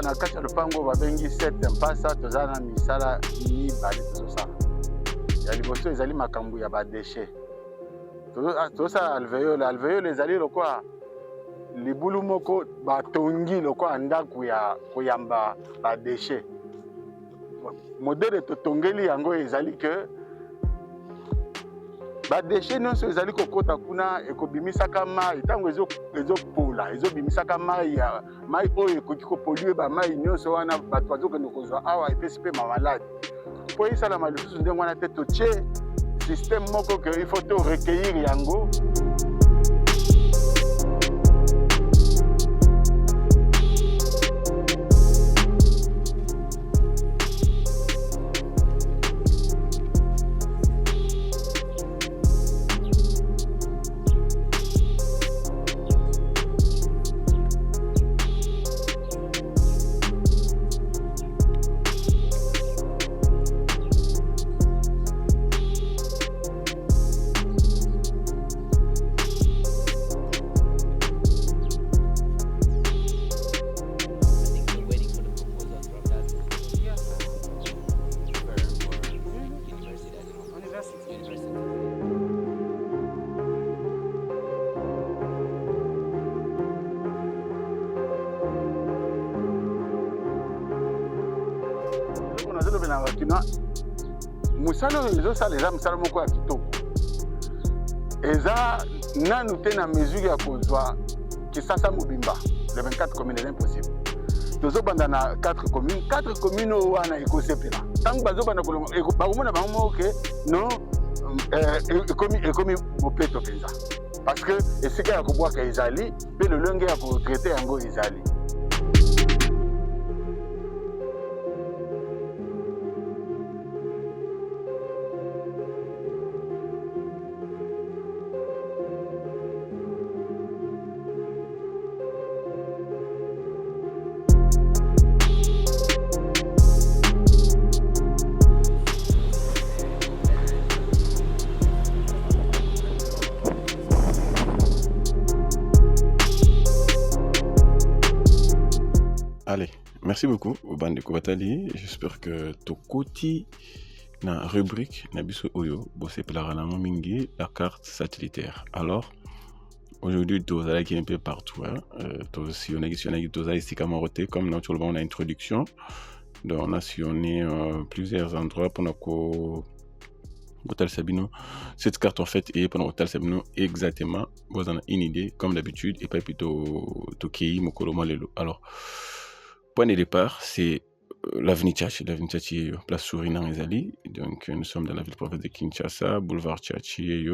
na kati ya lupango babengi 7 mpasa toza na misala mibale tozosala. Ya liboso ezali makambo ya badeshe. Tozosala alvéole ezali lokwa libulu moko batongi lokwa ndako ya koyamba badeshe. Modele totongeli yango ezali ke badeshe nyonso ezali kokota kuna ekobimisaka mai ntango ezopola ezobimisaka mai oyo ekoki kopolue bamai nyonso wana bato bazokende kozwa awa epesi mpe mamaladi. Po esalama lisusu ndenge wana te totie systeme moko ke il faut to recueillir yango. Musala oyo ezosala eza mosala moko ya kitoko, eza nanu te na mesure ya kozwa Kisasa mobimba le 24 communes est impossible. Tozobanda na 4 communes oyo wana ekosepela ntango bazobanda bakomona bango moko ke non ekomi bopeto mpenza parce que esika ya kobwaka ezali mpe lolenge ya kotraite yango ezali. Allez, merci beaucoup au Bandeko Batali. J'espère que Tokoti na rubrique Nabiso Oyo bossé Plarana Mingi la carte satellitaire. Alors aujourd'hui Tozala qui est un peu partout. Si on a questionné Tozala ici Camaroté comme naturellement on a introduction. Donc on a sillonné plusieurs endroits pour notre Hotel Sabino. Cette carte en fait est pour Hotel Sabino exactement. Vous en avez une idée comme d'habitude et pas plutôt Tokei Mokolo Malelo. Alors point de départ, c'est l'avenue Tchachi. L'avenue Tchachi, place Sourinan Ezali. Donc, nous sommes dans la ville province de Kinshasa, boulevard Tchachi.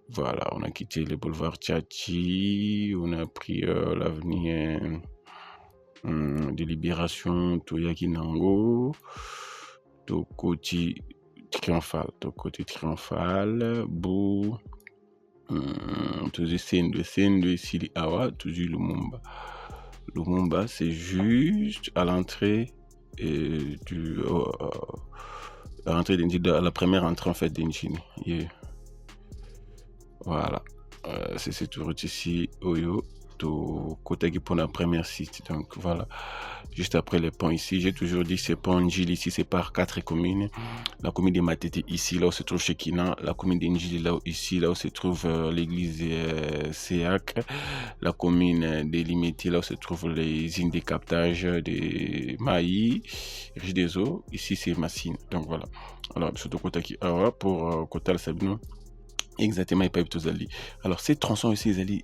Voilà, on a quitté le boulevard Tchachi. On a pris l'avenue de Libération, Toyaki Nango, Tokoti Triomphal, Bou, Sendo, Sili Awa, toujours Lumumba. Lumumba, c'est juste à l'entrée à la première entrée en fait d'Inchini. Yeah. Voilà, c'est cette route ici, Oyo, côté qui pour la première site. Donc voilà, juste après le pont ici, j'ai toujours dit c'est pont Njili ici, c'est par 4 communes. La commune de Matete ici, là où se trouve Chekina, la commune de Njili là ici, là où se trouve l'église Séac, la commune de Limiti, là où se trouvent les usines de captage de Maï, Riche des Eaux, ici c'est Massine. Donc voilà, alors surtout côté qui pour côté Sabino, exactement il peut être Tozali. Alors ces tronçons ici, ils allaient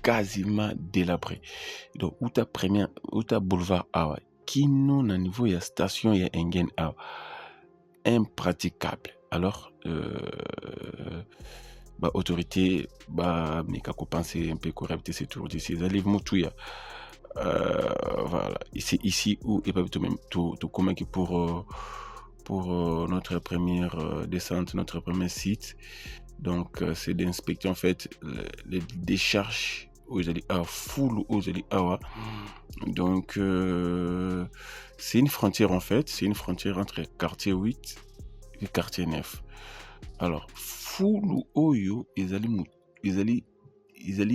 quasiment délabré. Donc, où ta boulevard Awa, qui nous, à niveau, il y a station, il y a Engen Awa, impraticable. Alors, autorité, mais quand c'est un peu correct, c'est toujours d'ici, ils allaient moutouya. Voilà, c'est ici où, et pas tout comment pour notre première descente, notre premier site. Donc, c'est d'inspecter en fait les décharges aux allées à full aux allées à. Donc, c'est une frontière en fait, c'est une frontière entre quartier 8 et quartier 9. Alors, full oyo, ils allaient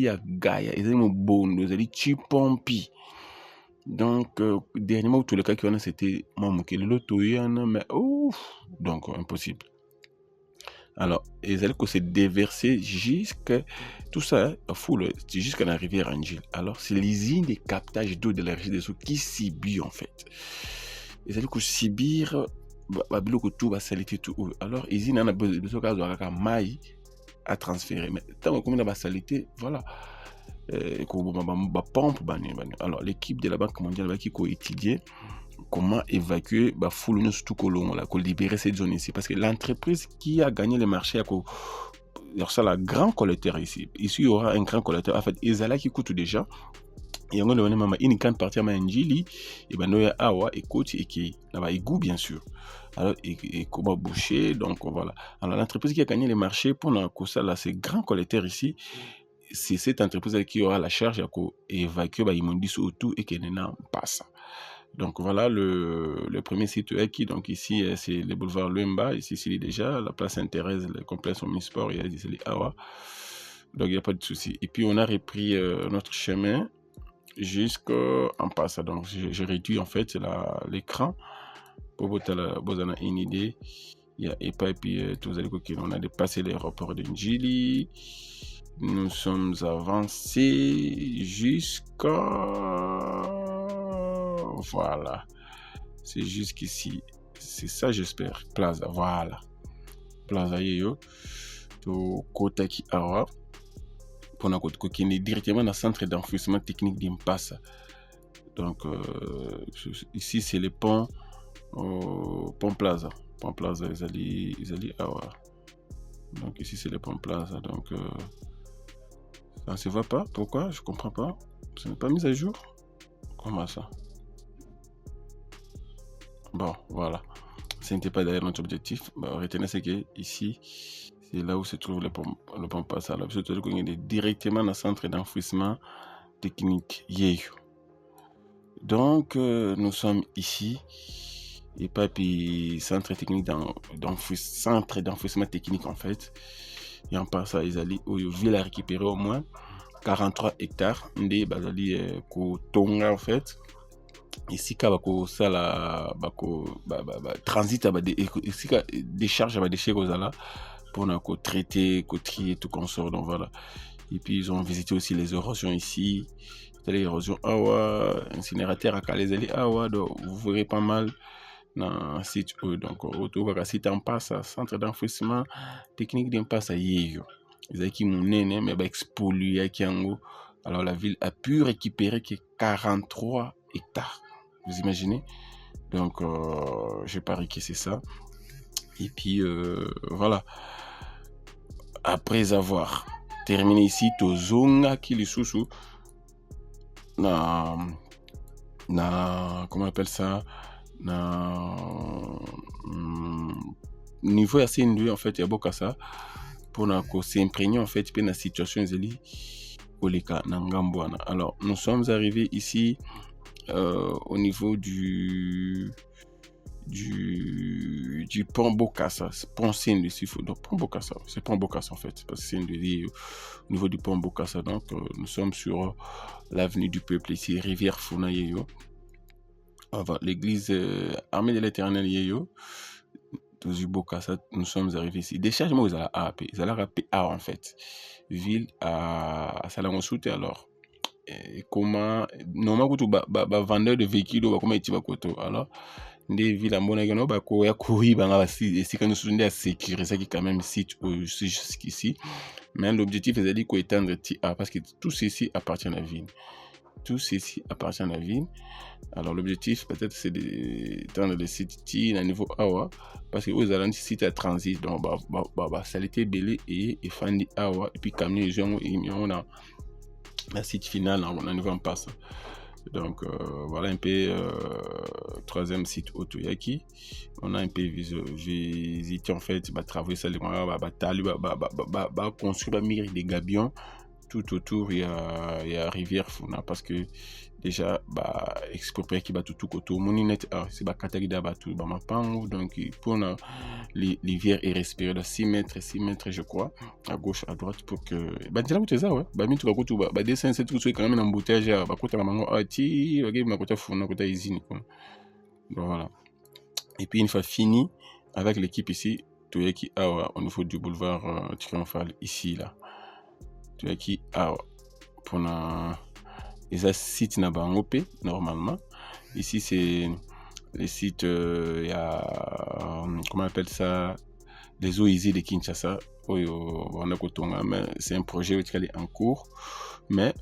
à Gaïa, ils allaient au Bondo, ils allaient Chipompi. Donc, dernièrement, tous les cas qui ont c'était Mamoukelelo, Toyana, mais ouf, donc impossible. Alors, ils allaient que c'est déversé jusqu'à tout ça, full, jusqu'à la rivière Angil. Alors, c'est l'usine de captage d'eau de la rivière des eaux qui subit en fait. Ils allaient que subir, que tout va salité tout. Alors, l'usine en a besoin de maille à transférer. Mais tant qu'on a la salité, voilà. Pompe, alors, l'équipe de la Banque mondiale qui a étudié comment évacuer foule surtout qu'on libérer cette zone ici parce que l'entreprise qui a gagné le marché alors ça la grand collecteur ici il y aura un grand collecteur en fait Ezala qui coûte déjà et on a une grande partie à Manjili et ben noya awa et côté et qui là-bas égout bien sûr alors et comment boucher donc voilà alors l'entreprise qui a gagné le marché pour ça là c'est grand collecteur ici c'est cette entreprise qui aura la charge à évacuer immondices autour et qui n'en passe. Donc voilà le premier site qui donc ici c'est le boulevard Luemba, ici c'est déjà la place Sainte-Thérèse, le complexe omnisport, il y a ici les Awa. Donc il n'y a pas de souci. Et puis on a repris notre chemin jusqu'en passant. Donc j'ai réduit en fait l'écran pour vous donner une idée. Il y a EPA et puis tous les coquilles. On a dépassé l'aéroport de Njili. Nous sommes avancés jusqu'à... Voilà. C'est jusqu'ici. C'est ça, j'espère. Plaza. Voilà. Plaza Yeyo. To Kotaki Awa. Pour nous coquiner directement dans le centre d'enfouissement technique d'Impasse. Donc, ici, c'est le pont. Pont Plaza. Pont Plaza, ils allaient Awa. Donc, ici, c'est le pont Plaza. Donc, ça ne se voit pas. Pourquoi? Je comprends pas. Ce n'est pas mis à jour. Comment ça? Bon, voilà. Ce n'était pas d'ailleurs notre objectif. Retenez ce que ici, c'est là où se trouve le pont Plaza. Là, c'est directement dans le centre d'enfouissement technique Yeyo. Donc, nous sommes ici. Et pas puis centre technique centre d'enfouissement technique en fait. Et en passant, ils allaient où ils ville à récupérer au moins 43 hectares de bazali Tonga en fait. Ici kabako sala bako transit ici décharge à déchets là pour na ko traiter, ko trier tout consort donc voilà. Et puis ils ont visité aussi les érosions ici. Les érosions awa incinérateur à Kalezali awa donc vous verrez pas mal dans site donc autour de site en passe centre d'enfouissement technique d'impasse à Yeyo. Ils ont qui monnaie mais expolié qui en alors la ville a pu récupérer que 43 hectares. Vous imaginez? Donc je parie que c'est ça. Et puis voilà. Après avoir terminé ici Tozonga Kilisusu comment on appelle ça? Niveau assez élevé en fait il y a beaucoup ça pour s'imprégner en fait dans la situation zeli koleka na ngambwana. Alors nous sommes arrivés ici au niveau du pont Bokassa, pont Saint-Lucie, donc pont Bokassa, c'est pont Bokassa en fait, parce que c'est au niveau du pont Bokassa, donc nous sommes sur l'avenue du peuple ici, rivière Funa Yeyo. L'église armée de l'éternel Yeyo, du Bokassa, nous sommes arrivés ici. Déchargement, ils allaient rapper A en fait. Ville à Salamosute alors. Et comment, normalement, tout vendeur de véhicules, comment il va koto alors. Des villes à Monagano, ya courir, c'est quand nous sommes à sécuriser qui quand même site jusqu'ici. Mais l'objectif est d'aller étendre TA parce que tout ceci appartient à la ville. Tout ceci appartient à la ville. Alors l'objectif peut-être c'est d'étendre le site T à niveau Awa parce que aux alentours site à transit donc ça a été belé et fandi Awa et puis camion les gens on a la site final on a niveau en passe. Donc voilà un peu troisième site Otoyaki. On a un peu visité en fait travailler ça les construire mire des gabions tout autour, il y a rivière Funa parce que déjà, exproprié qui bat tout autour. Mon net, c'est Katagida Batu, Bamapango, donc pour les rivières et respirer de 6 mètres, je crois, à gauche, à droite, pour que. Déjà, vous ça, ouais. Mi tu vas tout, dessin, c'est tout, quand même un embouteillage, côté la mango, côté Funa, côté usine, quoi. Donc voilà. Et puis, une fois fini avec l'équipe ici, tu es qui au niveau du boulevard Triomphal, ici, là. Tu es qui pour les sites na bango normalement. Ici, c'est les sites, il y a, comment on appelle ça, les eaux easy de Kinshasa. C'est un projet qui est en cours. Mais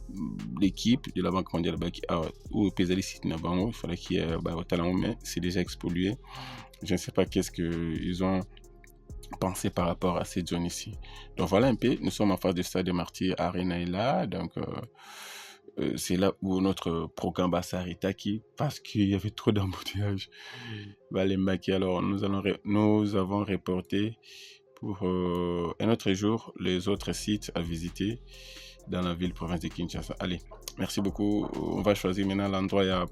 l'équipe de la Banque mondiale, où les sites na bango, il fallait qu'il y ait mais c'est déjà expollué. Je ne sais pas qu'est-ce qu'ils ont pensé par rapport à cette zone ici. Donc voilà un peu, nous sommes en face de Stade des Martyrs, Arena est là, donc c'est là où notre programme va s'arrêter parce qu'il y avait trop d'embouteillages. Les maquis, alors nous avons reporté pour un autre jour les autres sites à visiter dans la ville province de Kinshasa. Allez, merci beaucoup. On va choisir maintenant l'endroit, il y a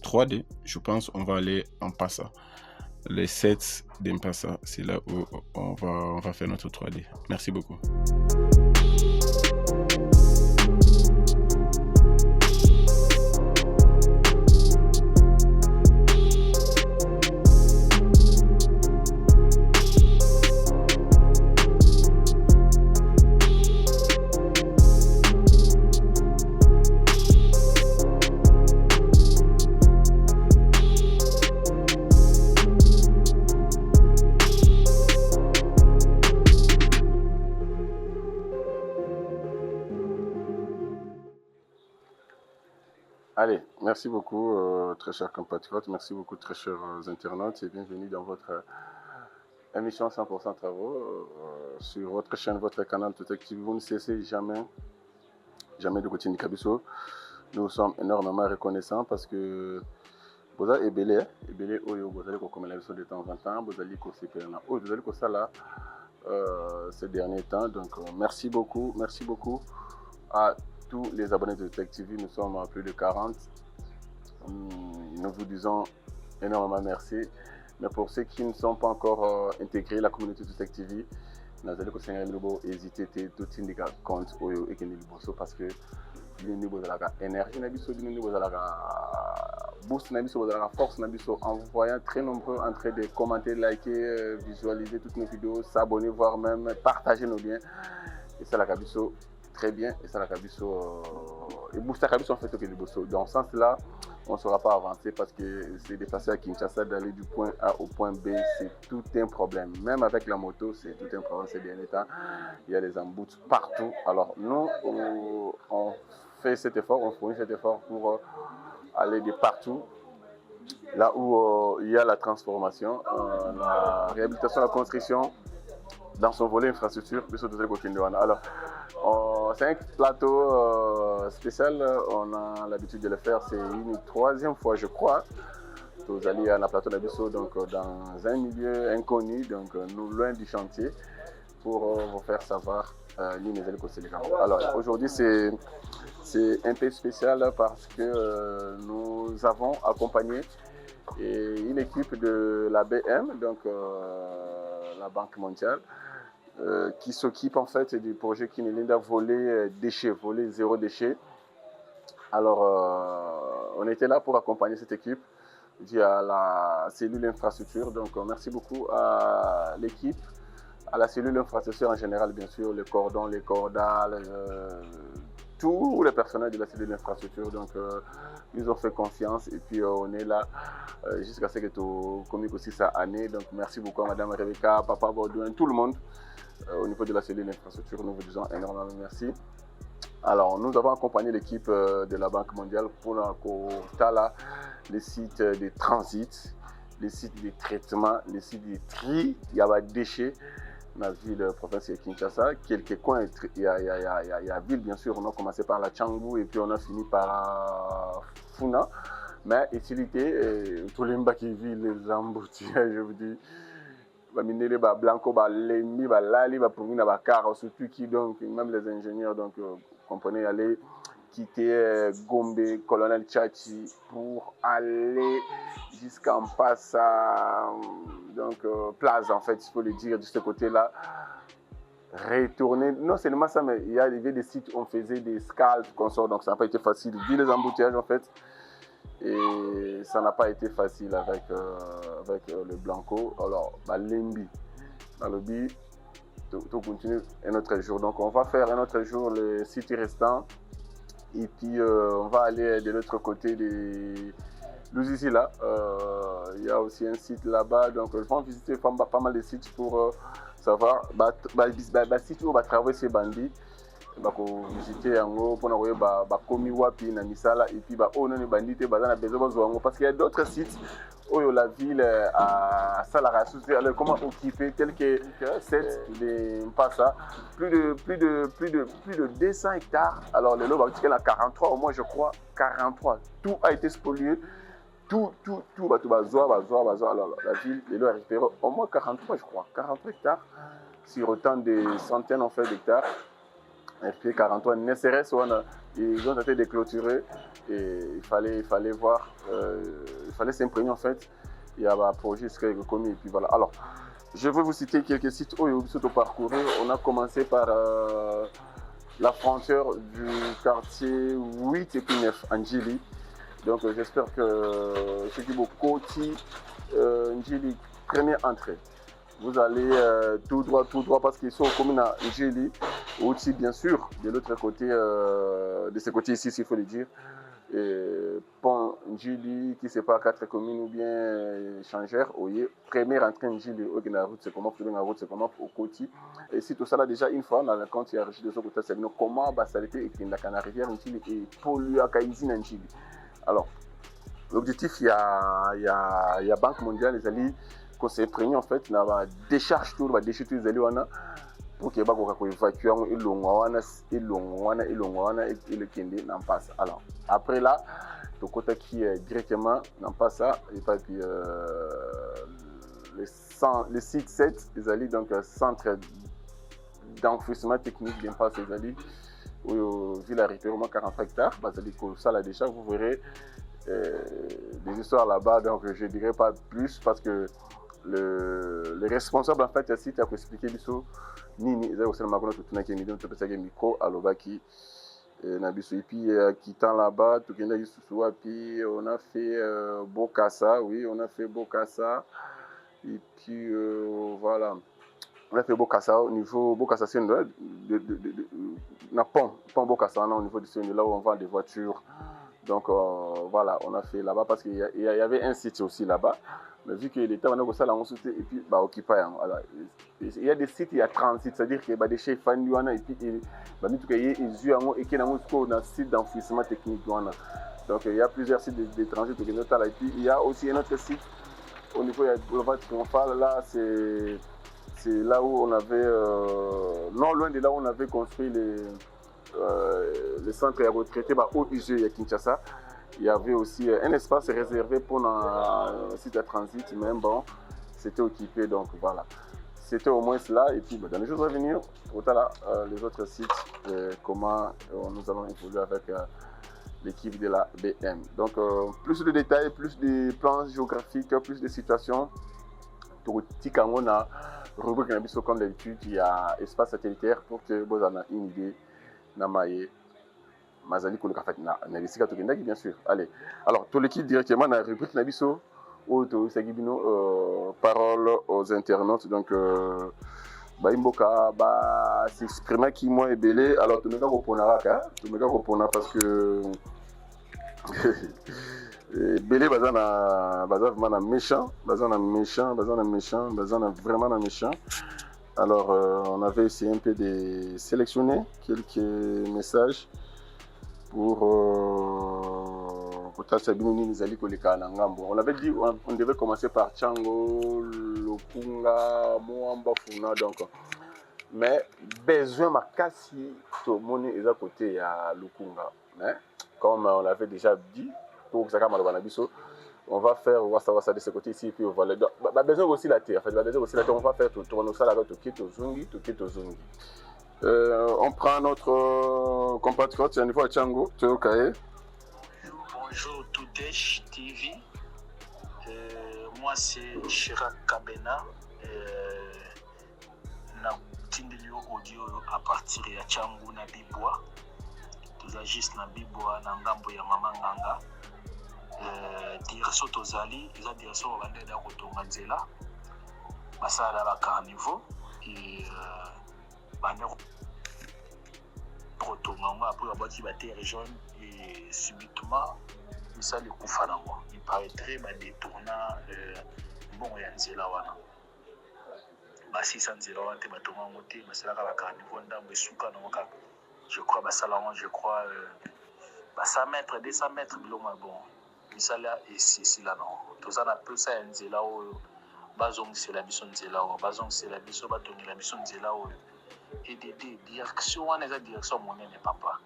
3D, je pense on va aller en Passa. Les 7 d'Impassa, c'est là où on va faire notre 3D. Merci beaucoup. Allez, merci beaucoup, très chers compatriotes, merci beaucoup, très chers internautes, et bienvenue dans votre émission 100% Travaux sur votre chaîne, votre canal Tout Active. Vous ne cessez jamais de continuer Kabiso. Nous sommes énormément reconnaissants parce que vous avez ébélé, vous allez comme la de temps en temps, vous allez ça là ces derniers temps. Donc merci beaucoup à tous les abonnés de Tech TV. Nous sommes à plus de 40. Nous vous disons énormément merci. Mais pour ceux qui ne sont pas encore intégrés à la communauté de Tech TV, nous allons hésiter à tout indiquer compte et parce que nous avons l'énergie, nous avons la boost, nous avons la force, en vous voyant très nombreux en train de commenter, liker, visualiser toutes nos vidéos, s'abonner, voire même partager nos liens. Et ça, la Kabiso, très bien. Et ça, la Kabiso, et booster Kabiso, en fait, dans ce sens-là, on ne saura pas avancer parce que c'est déplacer à Kinshasa, d'aller du point A au point B, c'est tout un problème. Même avec la moto, c'est tout un problème ces derniers temps. Il y a des emboutes partout. Alors, nous, on fait cet effort, on fournit cet effort pour aller de partout. Là où il y a la transformation, la réhabilitation, la construction, dans son volet infrastructure, alors, c'est un plateau spécial, on a l'habitude de le faire, c'est une 3e fois je crois. Vous allez à la plateau d'Abisso, donc dans un milieu inconnu, donc nous loin du chantier, pour vous faire savoir alors aujourd'hui c'est un peu spécial parce que nous avons accompagné une équipe de la BM, donc la Banque mondiale, qui s'occupe en fait du projet Kinilinda volet déchets, volet zéro déchet. Alors on était là pour accompagner cette équipe via la cellule infrastructure. Donc merci beaucoup à l'équipe, à la cellule infrastructure en général, bien sûr, les cordons, les cordales, tous les personnels de la cellule infrastructure. Donc ils ont fait confiance et puis on est là jusqu'à ce que tu communiques aussi ça année. Donc merci beaucoup à Madame Rebecca, Papa Baudouin, tout le monde au niveau de la cellule infrastructure. Nous vous disons énormément merci. Alors, nous avons accompagné l'équipe de la Banque mondiale pour les sites de transit, les sites de traitement, les sites de tri, il y a des déchets dans la ville province de Kinshasa. Quelques coins, il y a ville, bien sûr, on a commencé par la Tchangou et puis on a fini par Funa. Mais utilité, tous les mbats qui vivent les embouteillages, je vous dis, minele ba blanco ba lembi ba lali ba pour na ba car surtout qui donc même les ingénieurs donc comprenez aller quitter Gombe Colonel Tchachi pour aller jusqu'en Passa donc Place en fait il faut le dire de ce côté là retourner non seulement ça mais il y a des sites où on faisait des scalps consorts donc ça n'a pas été facile vu les embouteillages en fait. Et ça n'a pas été facile avec le Blanco. Alors, Lembi, dans le but, tout continue un autre jour. Donc, on va faire un autre jour les sites restants. Et puis, on va aller de l'autre côté de l'Ouzizi là. Il y a aussi un site là-bas. Donc, on va visiter pas mal de sites pour savoir. Site où on va travailler ces bandits. Visiter yango pour komi wapi na misala et puis on a bandité bazana besoin parce qu'il y a d'autres sites où la ville a Salara alors comment occuper tel que 7 de Mpassa plus de 200 hectares alors le lot va à 43 au moins je crois 43 tout a été spolié tout alors la ville les lots a récupéré au moins 43 je crois 43 hectares sur autant de centaines en fait d'hectares. Et puis 43 NSRS, ils ont tenté de clôturer et il fallait voir, il fallait s'imprégner en fait. Il y a un projet qui est commis et puis voilà. Alors, je vais vous citer quelques sites où ils sont parcourus. On a commencé par la frontière du quartier 8 et puis 9, Njili. Donc j'espère que ceux qui vont côté Njili, première entrée. Vous allez tout droit parce qu'ils sont aux communes à Njili, aussi bien sûr de l'autre côté, de ce côté ici, s'il faut le dire, pont Njili qui sépare 4 communes ou bien Changère, voyez, première entrée Njili, la route c'est comment, la route c'est comment au côté. Et si tout ça là déjà une fois, quand il y a régi de ce côté, c'est comment ça a été écrit dans la rivière Njili et pollué à Kaizine Njili. Alors, l'objectif, il y a Banque mondiale, les alliés. Qu'on s'est imprégné en fait na ba décharge tout ba décharge tous les wana pour que ba ko évacuer ilongwana et le kende n'en passe alors après là le côté qui est directement n'en passe ça et puis le site 7 les alliés donc centre d'enfouissement technique bien passe les alliés où ville a récupéré 40 hectares bah ça là déjà vous verrez des histoires là-bas donc je dirais pas plus parce que le responsable en fait ici tu as expliqué biso nini ils ont aussi le magona tout na qui million tu peux savoir micro à l'obaki na biso et puis quittant là-bas tout kenda yususu puis on a fait Bokassa oui on a fait Bokassa et puis voilà on a fait Bokassa au niveau Bokassa c'est na pont Bokassa au niveau du là où on vend des voitures donc voilà on a fait là-bas parce qu'il y avait un site aussi là-bas. Mais vu que l'État va nous ça on soutient et puis occuper alors il y a des sites il y a 30 sites c'est-à-dire que des chefs fan et puis tout qu'il y et qui dans site d'enfouissement technique donc il y a plusieurs sites d'étrangers et puis il y a aussi un autre site au niveau de boulevard Triomphal là c'est là où on avait non loin de là où on avait construit les centres à retraiter au UG à Kinshasa. Il y avait aussi un espace réservé pour un site de transit, mais bon, c'était occupé, donc voilà. C'était au moins cela, et puis dans les jours à venir, les autres sites, comment nous allons évoluer avec l'équipe de la BM. Donc, plus de détails, plus de plans géographiques, plus de situations. Pour on a rubrique comme d'habitude, il y a espace satellitaire pour que vous ayez une idée. Namaye. Mazali Kolo Kafat na bisika to kendaki bien sûr. Allez. Alors tout l'équipe directement dans la rubrique Nabiso auto sagibino parole aux internautes donc Imboka s'exprimer qui moi est belé alors tu me ga kopona parce que belé bazana vraiment méchant vraiment méchant. Alors on avait essayé un peu de sélectionner quelques messages pour on avait dit on devait commencer par Tchango, Lukunga, Moamba, Funa donc mais besoin ma kasi to moni est à côté à Lukunga mais comme on l'avait déjà dit pour ça on va faire ça de ce côté ici, puis voilà. Donc, besoin aussi la terre, en fait, besoin aussi la terre, on va faire tourner ça là-bas, Tokito Zungi. On prend notre compatriote, c'est un niveau à Tchango, Théokaye. Bonjour Toudesh TV. Moi c'est Chirac Kabena. Na tindilio audio à partir de Tchango na Bibwa. Tous agissent na Bibwa na ngambo ya Mama Nganga. Direction tozali, ils ont direction au bandé da kotonga nzela. Basala ba carnivo et bandé kotonga après abati ba terre jaune et subitement ça le kufa na moi. Il paraîtrait ba détourna bon ya nzela wana. Ba 600 nzela wana te batonga ngote basala ba carnivo ndambo esuka na moka. Je crois basala wana je crois ba 100 mètres 200 mètres biloma bon. Misala ici là non tous on appelle ça nzela oyo bazongisela biso nzela oyo bazongisela biso batongela biso nzela oyo et des directions wana eza direction monene papa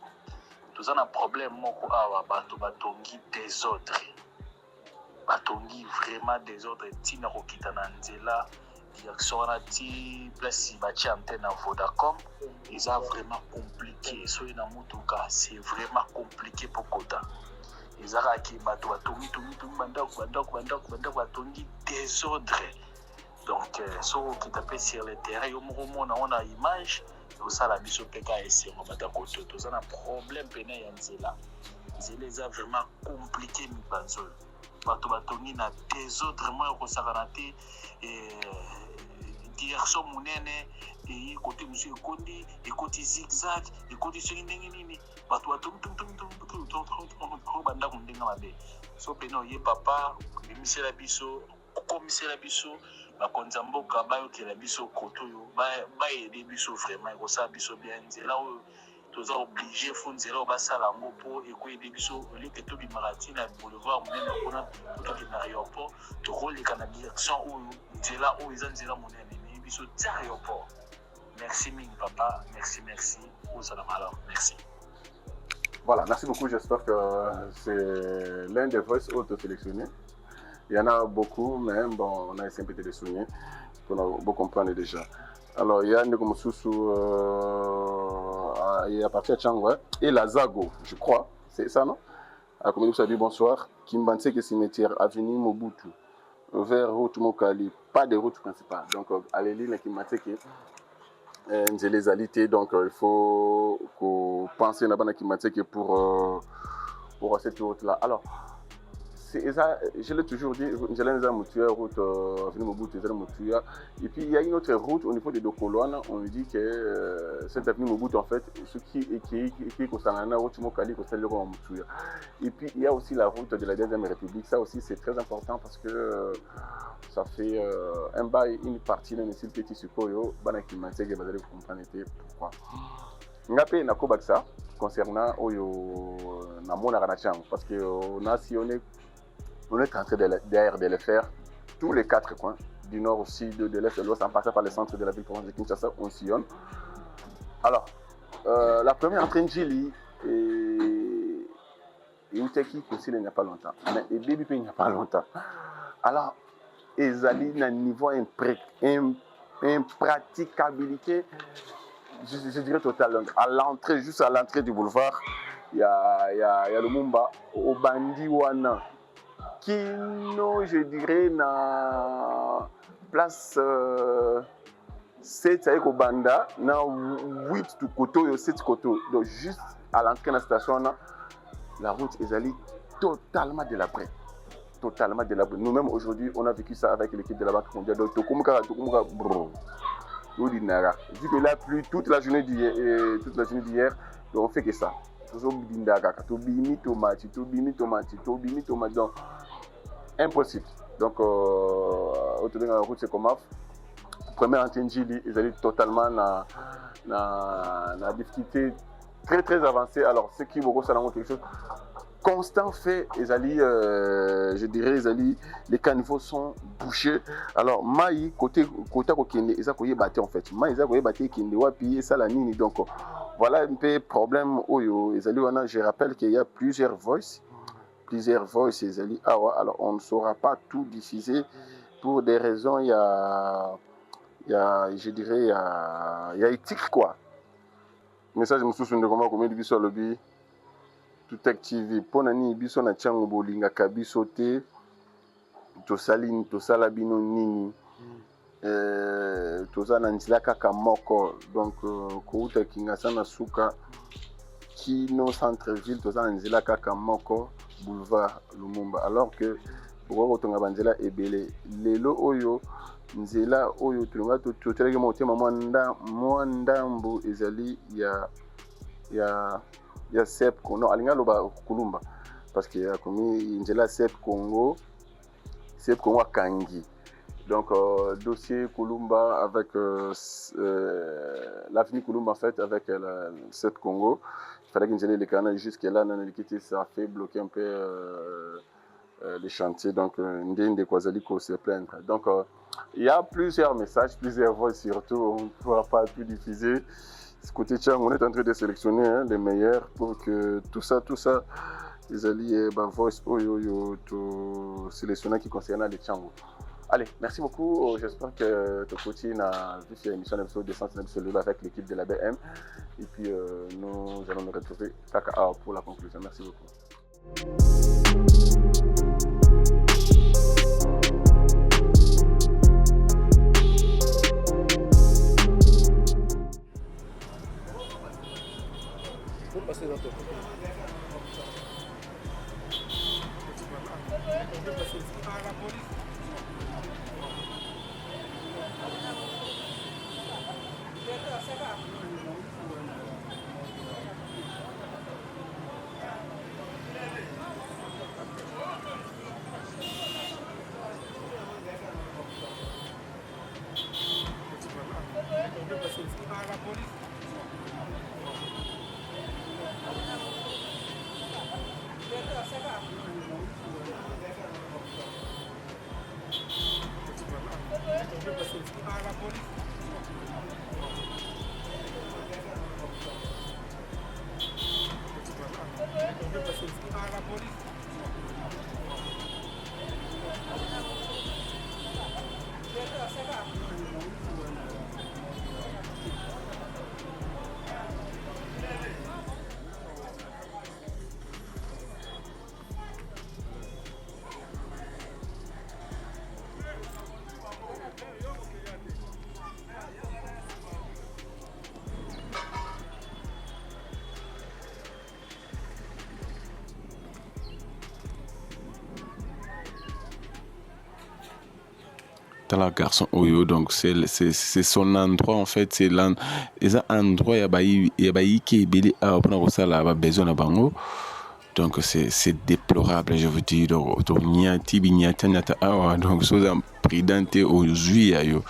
tous on a problème moko awa bato batongi désordre batongi vraiment désordre tina kokita na nzela direction wana ti place bachi antenne na Vodacom eza vraiment compliqué so ina mutuka c'est vraiment compliqué pour kota ezalaki bato batongi bandako batongi désordre donc so okita mpe sur le terrain yo moko mona ona image osala biso mpe ka esengo batako toza na problème pene ya nzela eza vraiment compliqué mibanzo bato batongi na désordre moyo kosakana te direction monene et côté monsieur ekondi ekoti zigzag ekoti soki ndenge nini bato bandako ndenge mabe so pene oye papa bimisela biso komisela biso bakonza mboka bayokela biso koto oyo baede biso vraiment ekosala biso bien nzela oyo toza obligé fo nzela oyo basala yango mpo ekoyede biso oleke tobimaka ntina boulevard monene mpona tokende na aéroport tokoleka na direction oyo nzela oyo eza nzela monene emeyi biso ti aéroport. Merci Ming papa, merci, merci. Voilà, merci beaucoup, j'espère que c'est l'un des voices auto-sélectionnés. Il y en a beaucoup, mais bon, on a essayé de les souligner pour vous comprendre déjà. Alors, il y a Nekomosusu, il appartient à Tchangwa, et la Zago, je crois, c'est ça, non? À comme vous dit bonsoir, Kimbanse que cimetière, avenue Mobutu, vers route Mokali, pas de route principale. Donc, allez-y, les Kimbanse que les alités, donc il faut penser pour cette route-là. Alors, je l'ai toujours dit, route et puis il y a une autre route au niveau de Dokoloana, on dit que cette avenue Mobutu en fait, ce qui est concernant la route Mokali, et puis il y a aussi la route de la Deuxième République, ça aussi c'est très important parce que ça fait un bail, une partie de notre petit sukoyo, banaki manse que vous allez comprendre pourquoi. Ngapé na kobaksa concernant oyo na mona ranachang parce que on est en train de le faire tous les quatre coins du nord au sud, de l'est et de l'ouest en passant par le centre de la ville province de Kinshasa, on sillonne. Alors la première entrée Njili et Uteki aussi il n'y a pas longtemps, mais et BBP il n'y a pas longtemps. Alors ils allaient à un niveau impraticabilité, je dirais total. Donc, à l'entrée, juste à l'entrée du boulevard, il y a le Mumba, au Bandiwana, qui nous, je dirais, na place 7 avec Obanda, na 8 du Koto, 7 Koto. Donc, juste à l'entrée de la station, la route est allée totalement délabrée. Totalement délabré. Nous-mêmes aujourd'hui, on a vécu ça avec l'équipe de la Banque mondiale. Donc, vu qu'il a plu toute la journée d'hier, donc on fait que ça. Donc, impossible. Donc, autour de la route, c'est comme ça. Première antenne Gili, ils allaient totalement dans difficulté très très avancée. Alors, ce qui vous ça quelque chose. Constant fait, je dirais, les caniveaux sont bouchés. Alors, Maï, côté Kokende, ils ont battu en fait. Maï, ils ont battu Kende, Wapi, Salanini. Donc, voilà un peu problème. Je rappelle qu'il y a plusieurs voices, plusieurs voices ezali awa. Alors on ne saura pas tout diffuser pour des raisons je dirais il y a éthique quoi. Message mosusu ndeko moko komedi biso alobi tout active mpona nini biso na ntiango bolingaka biso te tosala bino nini toza na nzela kaka moko donc kouta Kinshasa na suka kino centre ville toza na nzela kaka moko boulevard Lumumba, alors que pourquoi kotonga banzela ebele lelo oyo nzela oyo tulonga toteleki motema mwa ndambo ezali ya sep non alinga loba kulumba parce que akomi nzela sep Congo akangi. Donc dossier Kulumba avec l'avenue Kulumba en fait avec la sep Congo, il fallait qu'il les canaux jusque là ça fait bloquer un peu les chantiers, donc Ndende Kwazaliko se plaindre. Donc il y a plusieurs messages, plusieurs voix surtout, on ne pourra pas tout diffuser. Ce côté Tchang, on est en train de sélectionner les meilleurs pour que tout ça, les alliés, voice, tout sélectionner qui concerne les Tchang. Allez, merci beaucoup. J'espère que tu continues à vivre cette émission de Centre avec l'équipe de la BM. Et puis nous allons nous retrouver pour la conclusion. Merci beaucoup. Tala garçon Oyo, donc c'est son endroit en fait, c'est l'endroit qui est belé à prendre ça là bas besoin na bango. Donc c'est déplorable, je vous dis. Donc donc chose prudente aujourd'hui ayo.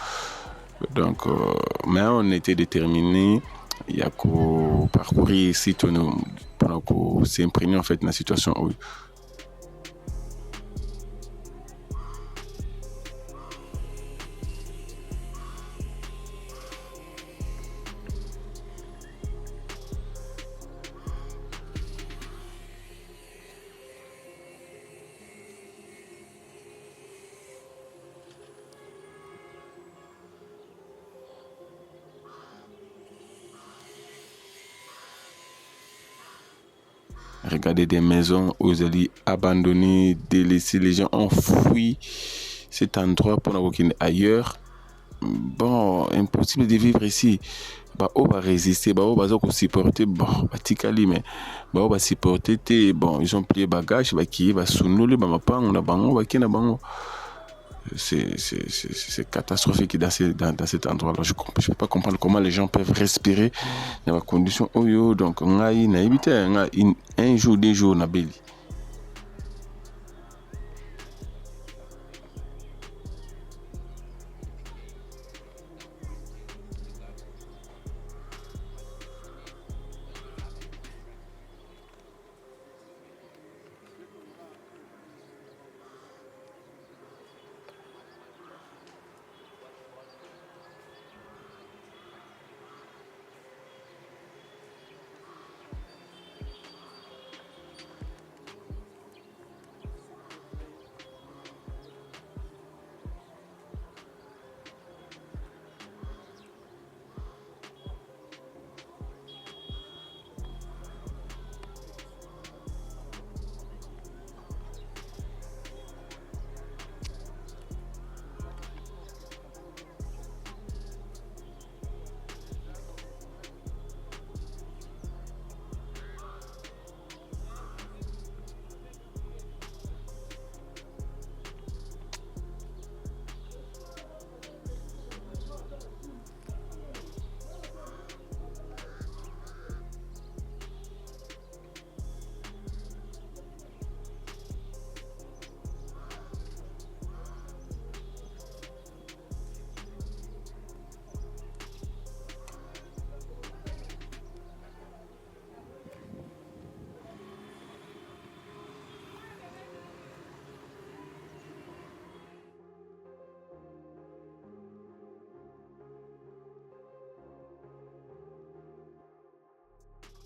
Donc mais on était déterminé il y a qu'au parcourir ici pour qu'on s'imprégner en fait dans la situation Oyo. Regardez des maisons où ils allaient abandonner, délaisser, les gens ont fui cet endroit pour n'avoir ailleurs. Bon, impossible de vivre ici. On va résister, on va supporter, bon, tikali mais on va supporter, bon, ils ont plié bagage, qui va sounoule, c'est catastrophique dans cet endroit-là. Je ne peux pas comprendre comment les gens peuvent respirer dans les conditions où donc on a évité un jour, 2 jours na beli.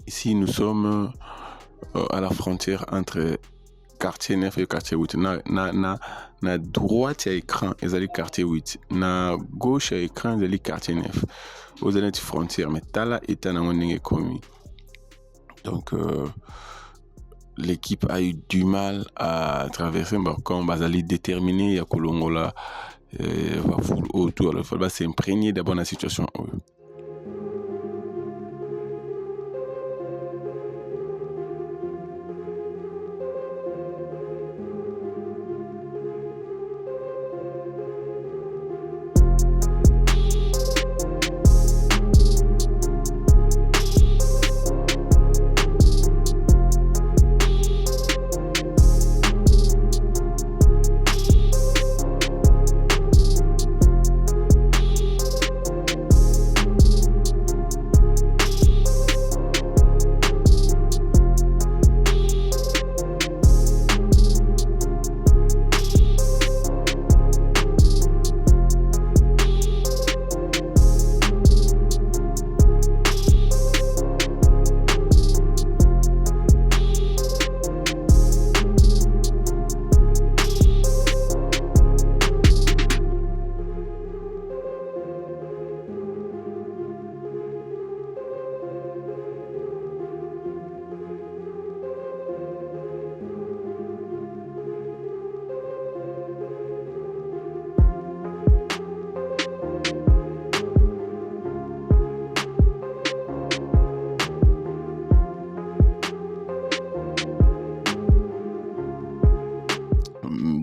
Ici, nous sommes à la frontière entre quartier 9 et quartier 8. Na droite à écran, ils allaient quartier 8. Na gauche à écran, ils allaient quartier 9. Vous allez être frontière, mais tala est un amendement commis. Donc, l'équipe a eu du mal à traverser. Comme ils allaient déterminer, il y a Kolongola va full autour. Alors, il faut s'imprégner d'abord de la situation.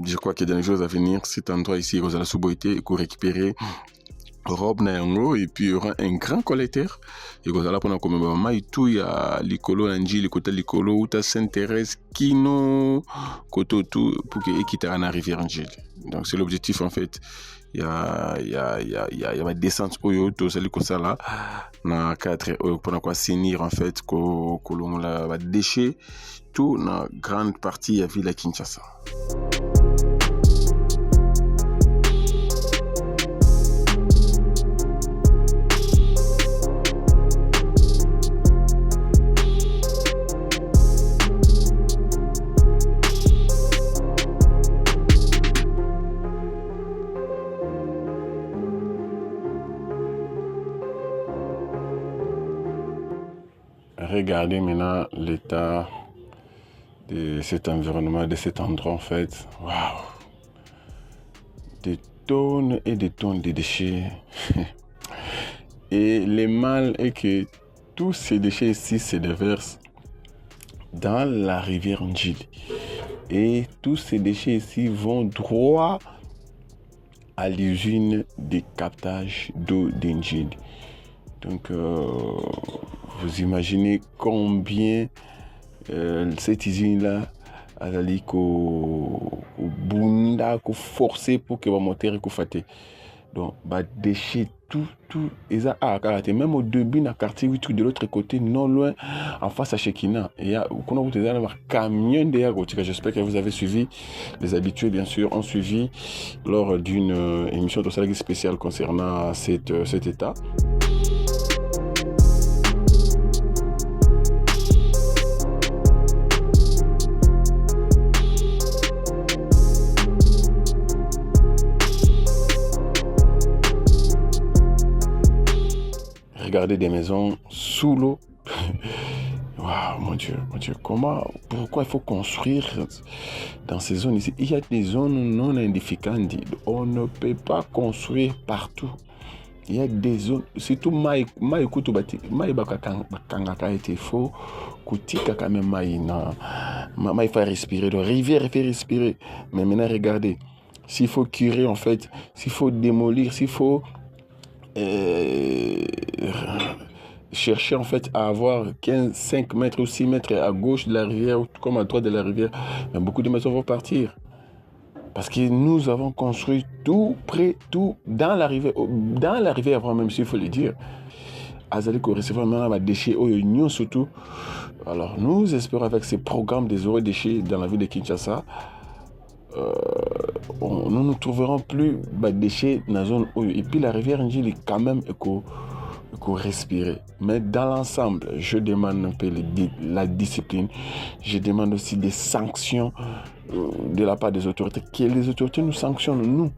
Je crois qu'il y a des choses à venir. Cet endroit ici, vous allez sous-boiter et vous récupérer robe na yango et puis il y aura un grand collecteur et vous allez prendre comme maman tout il y a l'icolo nanji le côté l'icolo ou ta Sainte-Thérèse kino koto tout pour que équiter en rivière Angile. Donc c'est l'objectif en fait. Il y a ma descente oyo to sali ko sala na 4 pour quoi finir en fait ko l'on va déchet tout na grande partie ya ville à Kinshasa. Regardez maintenant l'état de cet environnement, de cet endroit en fait. Waouh! Des tonnes et des tonnes de déchets. Et le mal est que tous ces déchets ici se déversent dans la rivière Njili. Et tous ces déchets ici vont droit à l'usine de captage d'eau d'Njili. Donc, vous imaginez combien cette usine-là a forcé pour que le moteur soit fait. Donc, déchets, tout, même au début, dans le quartier 8, de l'autre côté, non loin, en face à Shekina, il y a un camion derrière. J'espère que vous avez suivi, les habitués, bien sûr, ont suivi lors d'une émission de Salagi spéciale concernant cet état. Regardez des maisons sous l'eau. Waouh, mon Dieu, pourquoi il faut construire dans ces zones ici? Il y a des zones non édificantes. On ne peut pas construire partout. Il y a des zones, surtout maï bakanga été faux, kutika quand même maï fait respirer, la rivière fait respirer. Mais maintenant regardez, s'il faut curer en fait, s'il faut démolir, s'il faut chercher en fait à avoir 5 mètres ou 6 mètres à gauche de la rivière comme à droite de la rivière, mais beaucoup de maisons vont partir parce que nous avons construit tout près, tout dans la rivière avant même s'il faut le dire. Azali ko recevoir maintenant des déchets au union surtout. Alors nous espérons avec ces programmes des zéro déchets dans la ville de Kinshasa, nous ne trouverons plus déchets dans la zone où et puis la rivière Njili quand même qu'on respirer. Mais dans l'ensemble, je demande un peu la discipline. Je demande aussi des sanctions de la part des autorités. Que les autorités nous sanctionnent, nous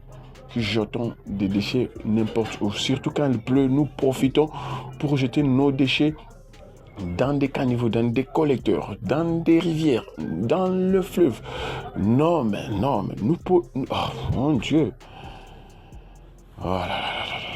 qui jetons des déchets n'importe où. Surtout quand il pleut, nous profitons pour jeter nos déchets dans des caniveaux, dans des collecteurs, dans des rivières, dans le fleuve. Non, mais nous pouvons... Oh, mon Dieu. Oh là là là là.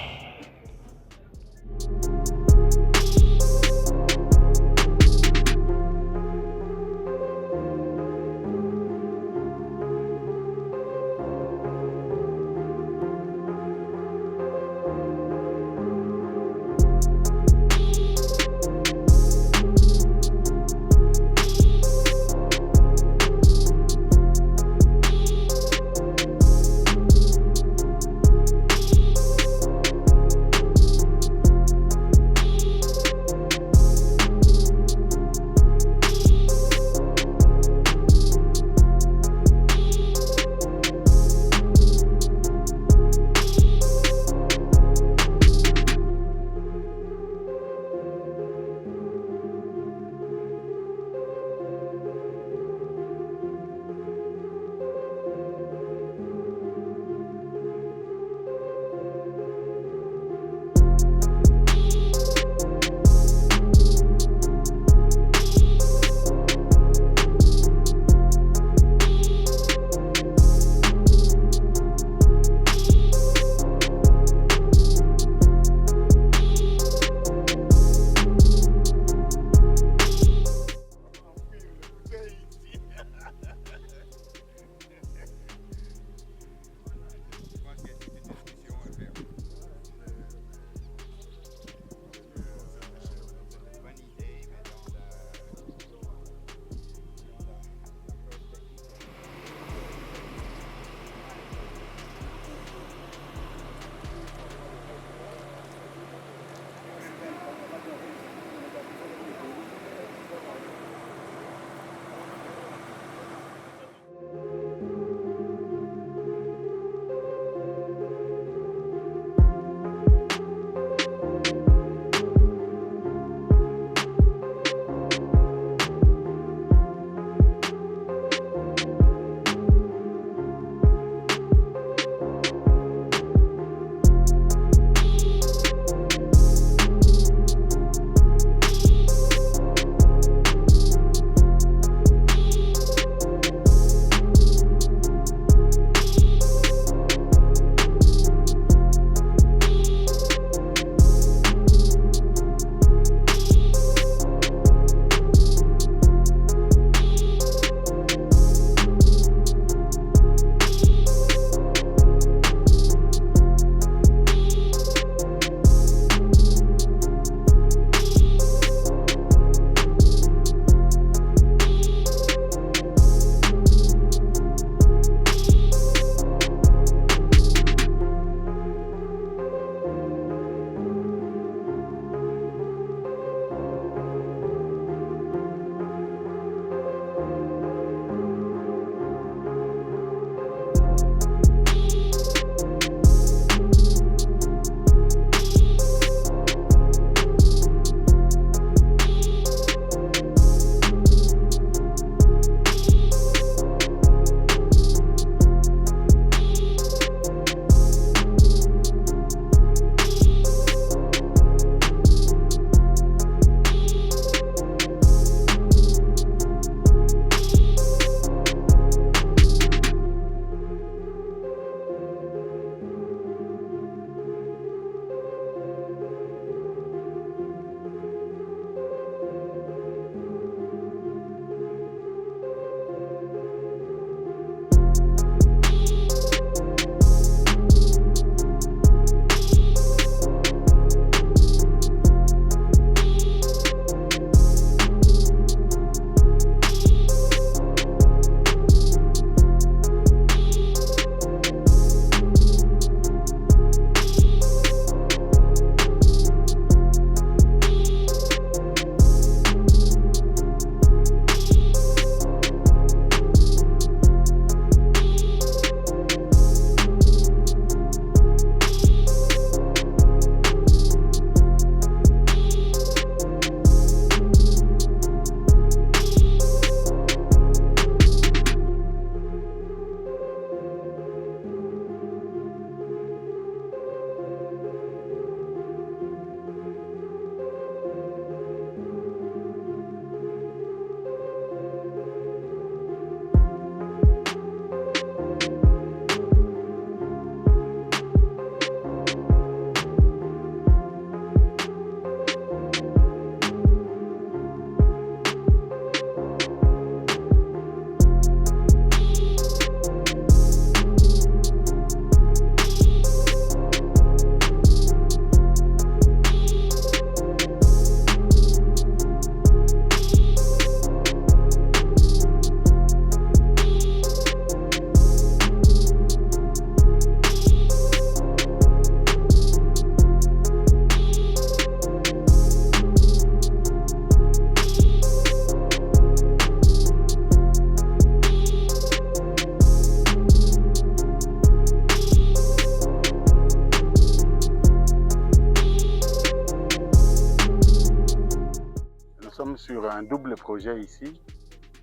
projets ici,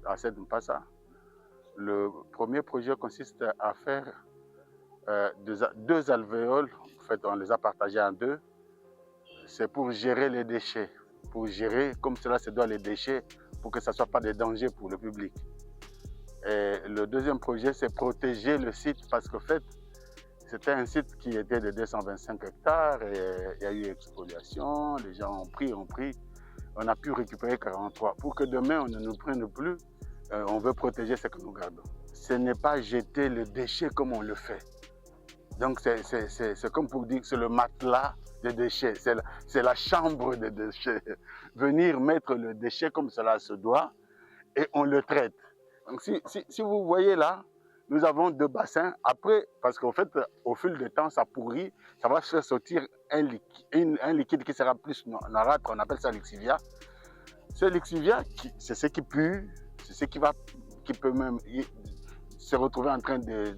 à cette Mpassa. Le premier projet consiste à faire deux alvéoles. En fait, on les a partagés en deux. C'est pour gérer les déchets, pour gérer comme cela se doit les déchets, pour que ça ne soit pas de danger pour le public. Et le deuxième projet, c'est protéger le site parce qu'en fait, c'était un site qui était de 225 hectares et il y a eu expoliation, les gens ont pris. On a pu récupérer 43. Pour que demain, on ne nous prenne plus, on veut protéger ce que nous gardons. Ce n'est pas jeter le déchet comme on le fait. Donc, c'est comme pour dire que c'est le matelas des déchets, c'est la chambre des déchets. Venir mettre le déchet comme cela se doit et on le traite. Donc, si vous voyez là, nous avons 2 bassins. Après, parce qu'en fait, au fil du temps, ça pourrit, ça va faire sortir un liquide qui sera plus noirâtre, on appelle ça lixivia. Ce lixivia, c'est ce qui pue, c'est ce qui peut même se retrouver en train de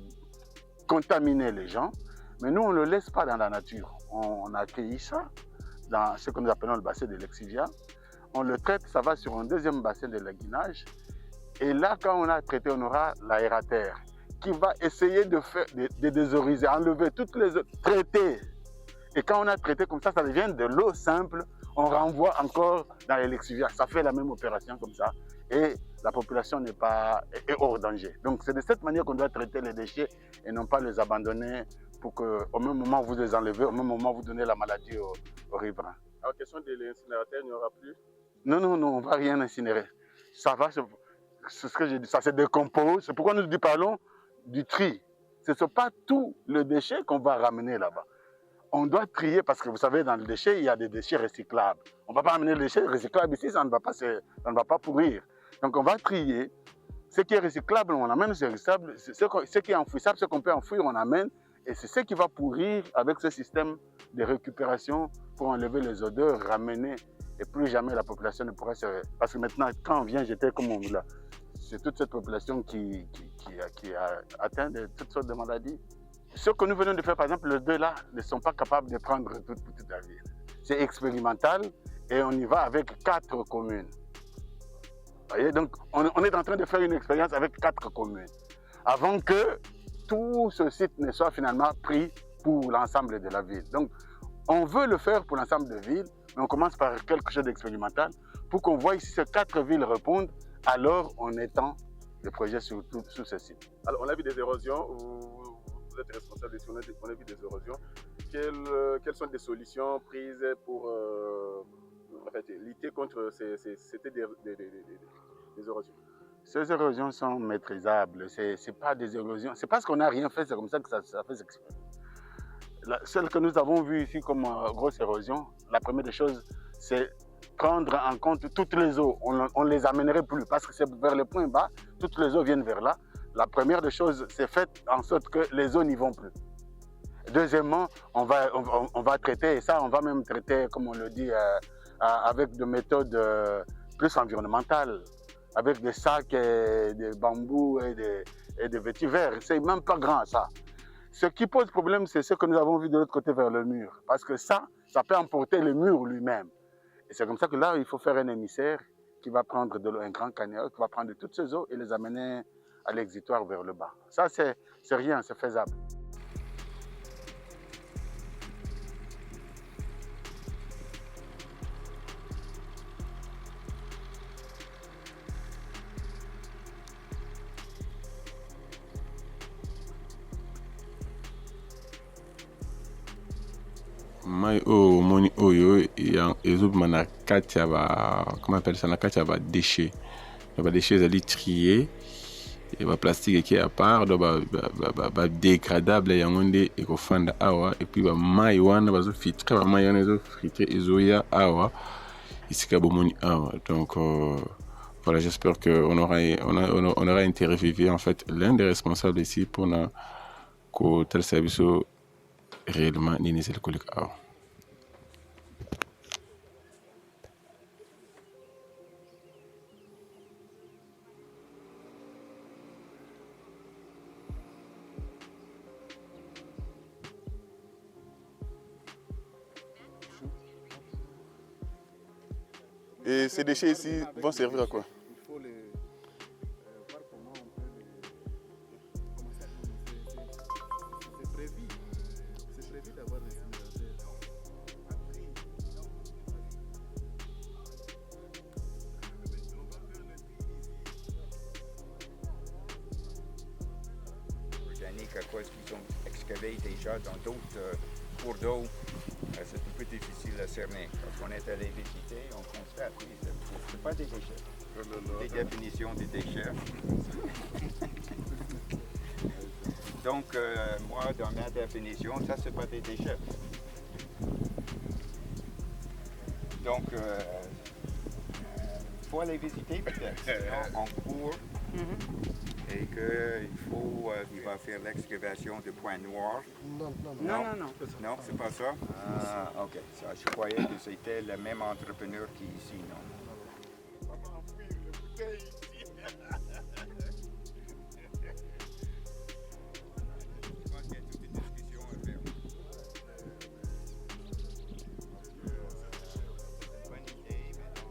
contaminer les gens. Mais nous, on ne le laisse pas dans la nature. On accueille ça dans ce que nous appelons le bassin de lixivia. On le traite, ça va sur un deuxième bassin de laguinage. Et là, quand on a traité, on aura l'aérateur qui va essayer de désodoриser, enlever toutes les eaux, traiter. Et quand on a traité comme ça, ça devient de l'eau simple, on renvoie encore dans les lixivia. Ça fait la même opération comme ça. Et la population est hors danger. Donc c'est de cette manière qu'on doit traiter les déchets et non pas les abandonner pour qu'au même moment vous les enlevez, au même moment vous donnez la maladie aux riverains. En question de l'incinérateur, il n'y aura plus? Non, on ne va rien incinérer. Ça va, c'est ce que j'ai dit, ça se décompose. C'est pourquoi nous parlons du tri. Ce n'est pas tout le déchet qu'on va ramener là-bas. On doit trier parce que vous savez, dans le déchet, il y a des déchets recyclables. On ne va pas amener les déchets recyclables ici, ça ne va pas pourrir. Donc on va trier. Ce qui est recyclable, on amène ce recyclable. Ce qui est enfouissable, ce qu'on peut enfouir, on amène. Et c'est ce qui va pourrir avec ce système de récupération pour enlever les odeurs, ramener. Et plus jamais la population ne pourra se... Parce que maintenant, quand on vient jeter comme on l'a, c'est toute cette population qui a atteint de toutes sortes de maladies. Ce que nous venons de faire, par exemple, les 2 là, ne sont pas capables de prendre toute la ville. C'est expérimental et on y va avec 4 communes. Vous voyez, donc on est en train de faire une expérience avec 4 communes. Avant que tout ce site ne soit finalement pris pour l'ensemble de la ville. Donc on veut le faire pour l'ensemble de la ville, mais on commence par quelque chose d'expérimental pour qu'on voie si ces 4 villes répondent, alors on étend le projet sur ce site. Alors on a vu des érosions, vous êtes responsable de on a vu des érosions. Quelles sont des solutions prises pour lutter contre des érosions? Ces érosions sont maîtrisables. C'est pas des érosions. C'est parce qu'on n'a rien fait, c'est comme ça que ça fait s'exprimer. Celle que nous avons vue ici comme grosse érosion, la première des choses, c'est prendre en compte toutes les eaux. On ne les amènerait plus parce que c'est vers le point bas, toutes les eaux viennent vers là. La première des choses, c'est fait en sorte que les eaux n'y vont plus. Deuxièmement, on va traiter, et ça, on va même traiter, comme on le dit, avec des méthodes plus environnementales, avec des sacs, et des bambous et des vétivers. C'est même pas grand, ça. Ce qui pose problème, c'est ce que nous avons vu de l'autre côté vers le mur. Parce que ça peut emporter le mur lui-même. Et c'est comme ça que là, il faut faire un émissaire qui va prendre de l'eau, un grand canal, qui va prendre toutes ces eaux et les amener à l'exutoire vers le bas. Ça, c'est rien, c'est faisable. Mai moni oyo ezobima na kati ya comment appelle ça, na kati ya ba déchets. Ba déchets ezali trier et ba plastique qui à part do ba dégradable yango nde ekofanda awa et puis ba mai wana bazo filtrer ba mai wana ezo filtrer ezoya awa isika bomoni awa. Donc voilà, j'espère que on aura interviewé en fait l'un des responsables ici pour na ko tel service réellement nini c'est le collègue awa. Et ces déchets ici vont servir à quoi? à cause qu'ils ont excavé déjà dans d'autres cours d'eau. C'est un peu difficile à cerner. Quand on est allé visiter, on constate, oui, c'est pas des déchets. Des définitions des déchets. Donc, moi, dans ma définition, ça, c'est pas des déchets. Donc, il faut aller visiter peut-être, sinon, en cours, et qu'il va faire l'excavation de points noirs. Non. Non, c'est pas ça? Ah, ok. Ça, je croyais que c'était le même entrepreneur qui est ici, non? Je pense qu'il y a toute une discussion à faire. Bonne idée, mais dans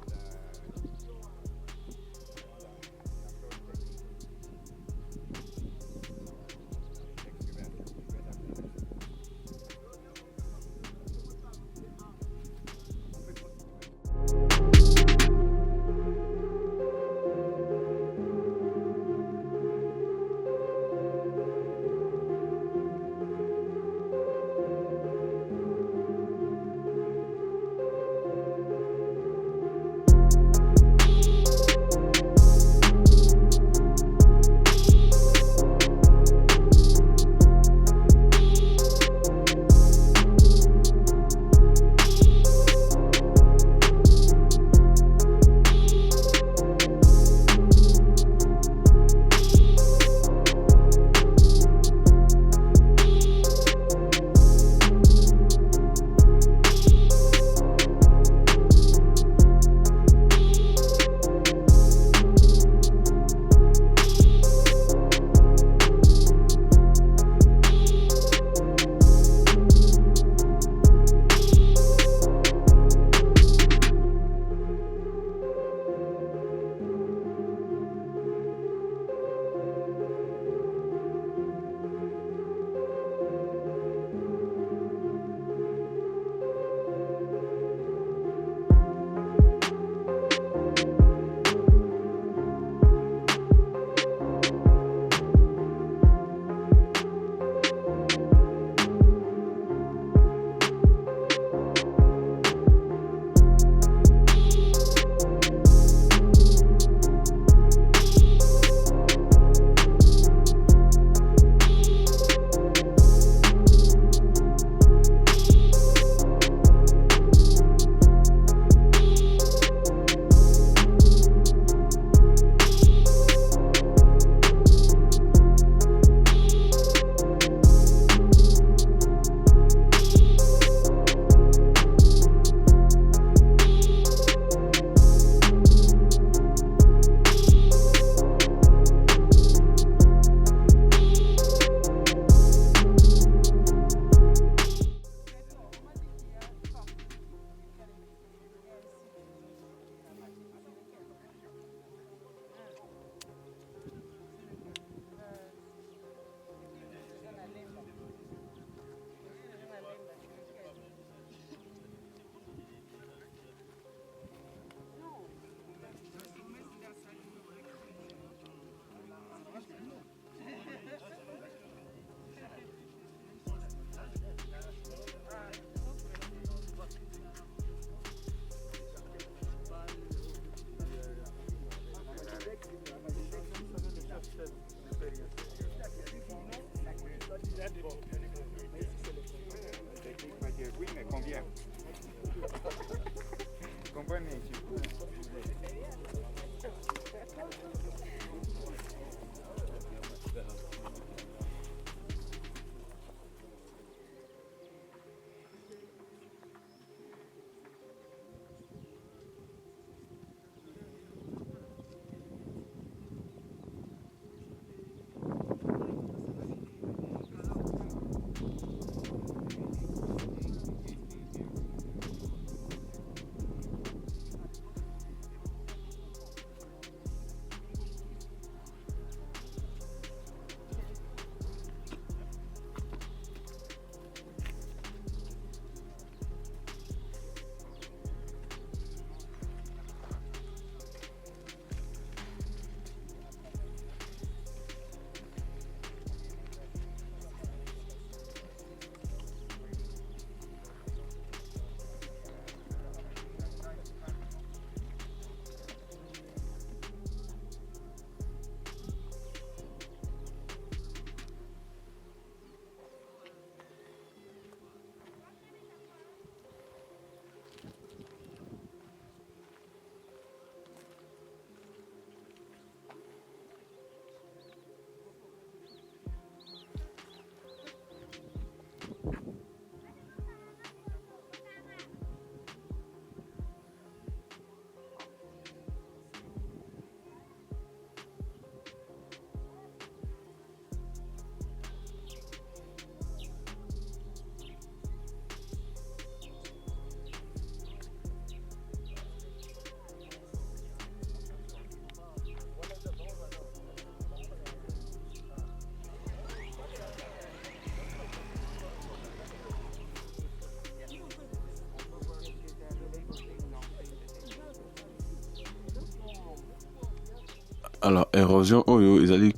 Alors, érosion, ils allaient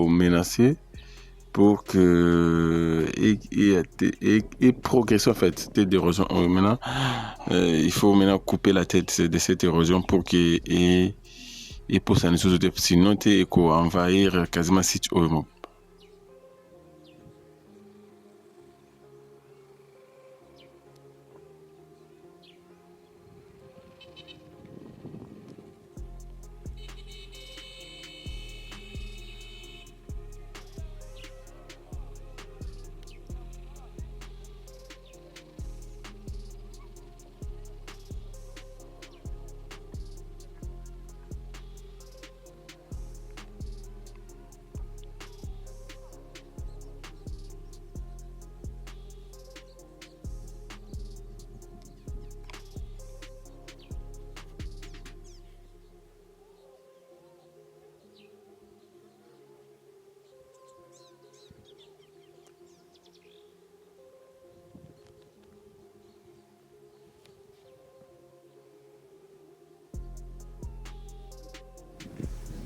menacer pour que et progresser en fait cette érosion. Maintenant, il faut maintenant couper la tête de cette érosion pour que et pour ça, sinon, tu envahir quasiment site au.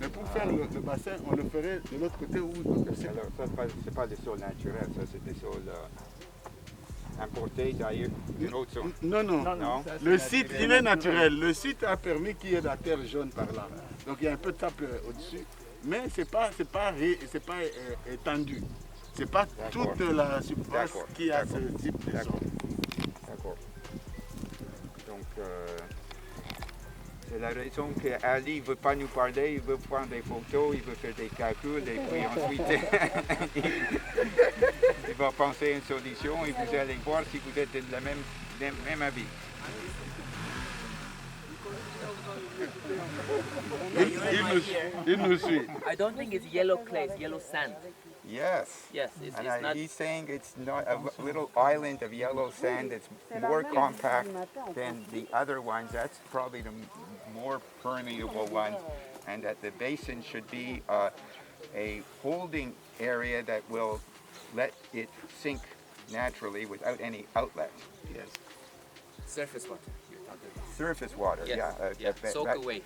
Mais pour faire le bassin, on le ferait de l'autre côté où... Alors, ça, c'est pas des sols naturels, ça, c'est des sols importés d'ailleurs, d'une autre zone. Non, non. Non. Le site, il est naturel. Le site a permis qu'il y ait de la terre jaune par là. Donc il y a un peu de sable au-dessus. Mais ce n'est pas étendu. Ce n'est pas toute la surface qui a ce type de zone. D'accord. Donc, c'est la raison qu'Ali ne veut pas nous parler, il veut prendre des photos, il veut faire des calculs et puis ensuite il va penser à une solution et vous allez voir si vous êtes de la même avis. Il nous suit. I don't think it's yellow clay, it's yellow sand. Yes. Yes, it's And not. he's saying it's not a little island of yellow sand that's more compact than the other ones. That's probably the more permeable one. And that the basin should be a holding area that will let it sink naturally without any outlet. Yes. Surface water. You're talking about. Surface water, Yes. yeah. Soak away.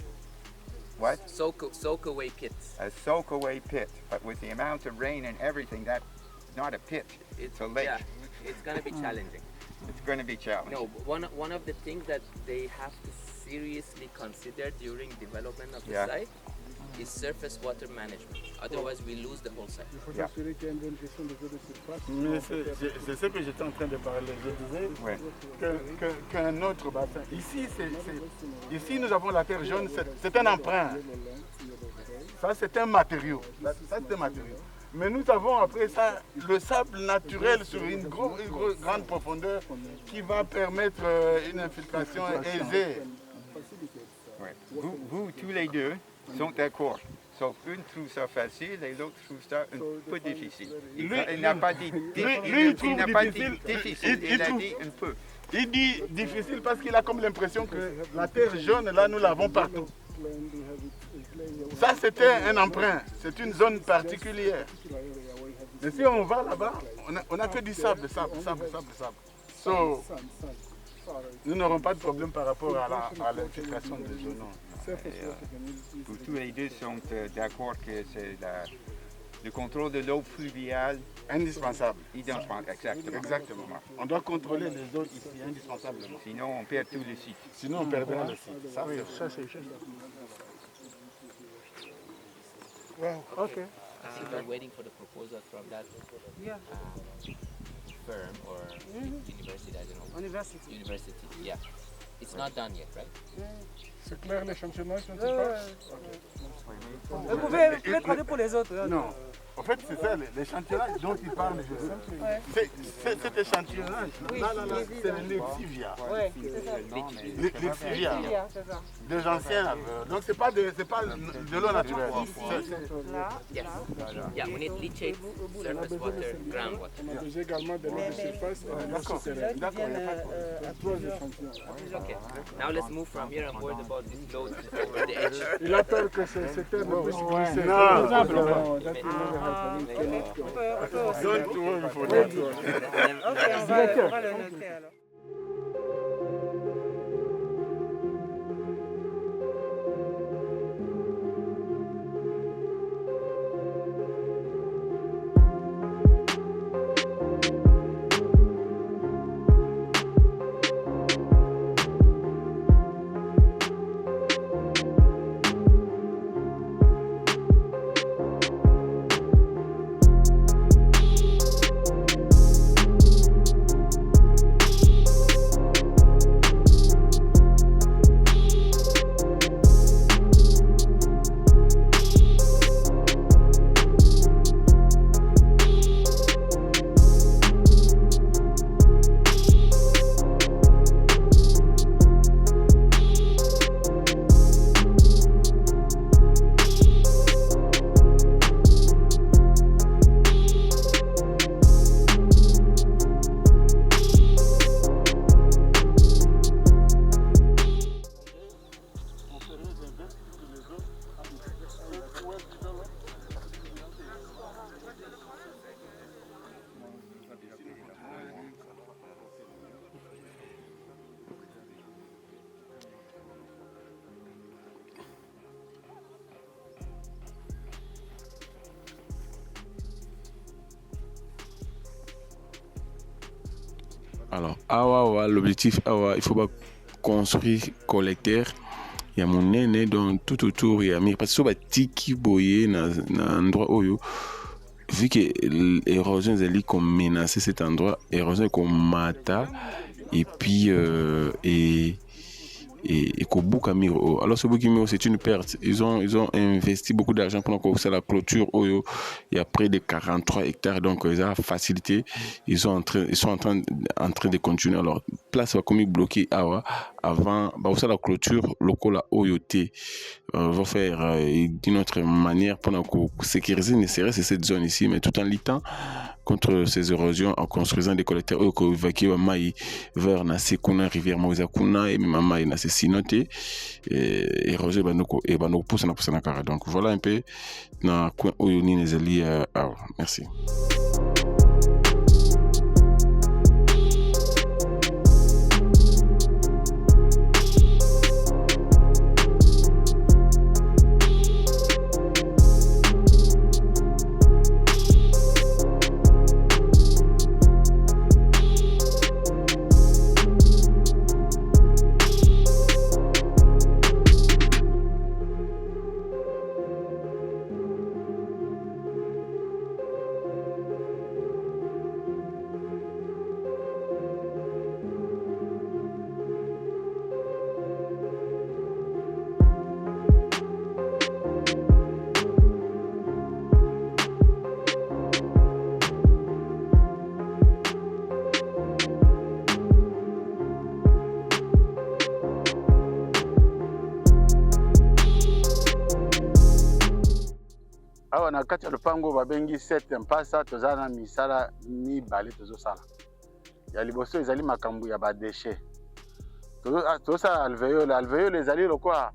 What? Soak away pit. A soak away pit. But with the amount of rain and everything, that's not a pit. It's a lake. Yeah, it's gonna be challenging. It's going to be challenging. No, one of the things that they have to seriously consider during development of the Yeah. site is surface water management. Otherwise, we lose the whole site. Il faut Yeah. s'assurer qu'il y a une bonne gestion des eaux de surface. Mais c'est ce que j'étais en train de parler. Je disais Ouais. qu'un autre bassin. Ici, nous avons la terre jaune, c'est un emprunt. Ça, c'est un matériau. Ça, c'est un matériau. Mais nous avons après ça le sable naturel sur une grande profondeur qui va permettre une infiltration aisée. Ouais. Vous, tous les deux, sont d'accord. Sauf une trouve ça facile et l'autre trouve ça un peu difficile. Il n'a pas dit difficile, il a dit un peu. Il dit difficile parce qu'il a comme l'impression que la terre jaune, là, nous l'avons partout. Ça, c'était un emprunt. C'est une zone particulière. Mais si on va là-bas, on n'a que du sable. So, nous n'aurons pas de problème par rapport à l'infiltration des zones. Vous tous les deux sont d'accord que c'est le contrôle de l'eau fluviale Indispensable. Exactement. On doit contrôler les eaux ici, indispensablement. Sinon, on perd tout le site. Sinon, on perdra le site. Ça, c'est juste. Wow. Okay. So we're waiting for the proposal from that firm or university, I don't know. University, yeah. It's not done yet, right? C'est clair l'échantillonnage dont tu parles? Vous pouvez traduire pour les autres. Non. En fait, c'est ça, l'échantillonnage dont il parle. Cet échantillonnage, là, c'est le lexivia. Oui, c'est ça. Lexivia. C'est ça. Des anciens. Donc, c'est pas de l'eau naturelle. Là, Yes. Yeah, we need leachate, surface water, groundwater. On a besoin également de l'eau de surface et de l'eau souterraine. là, qui viennent à plusieurs. Okay. Now let's move from here. I'm worried about this load over the edge. Il a peur que c'était ne puisse glisser. On peut aussi. Don't worry for that. Ok, on va le noter alors. Alors, l'objectif, il faut pas construire collecteur. Il y a mon aîné dans tout autour, il y a parce que tiki boye dans endroit où vu que l'érosion est comme menacé cet endroit, l'érosion est comme mata et puis et Kobukamiro. Alors ce Bukimiro c'est une perte. Ils ont investi beaucoup d'argent pendant que c'est la clôture il y a près de 43 hectares donc ils ont facilité. Ils sont en train de continuer. Alors place va comme bloqué avant la clôture locale Oyote va faire d'une autre manière pendant que sécuriser ne serait cette zone ici mais tout en luttant contre ces érosions en construisant des collecteurs qui évacuent Maï vers la Sekuna rivière Mauzakuna et même Maï na Sinoté et érosion et banoko pousse na carré. Donc voilà un peu na coin Oyoni Nezali. Merci. awa na kati ya lupango babengi 7 mpasa toza na misala mibale tozosala. Ya liboso ezali makambo ya badeshe tozosala alvéole ezali lokola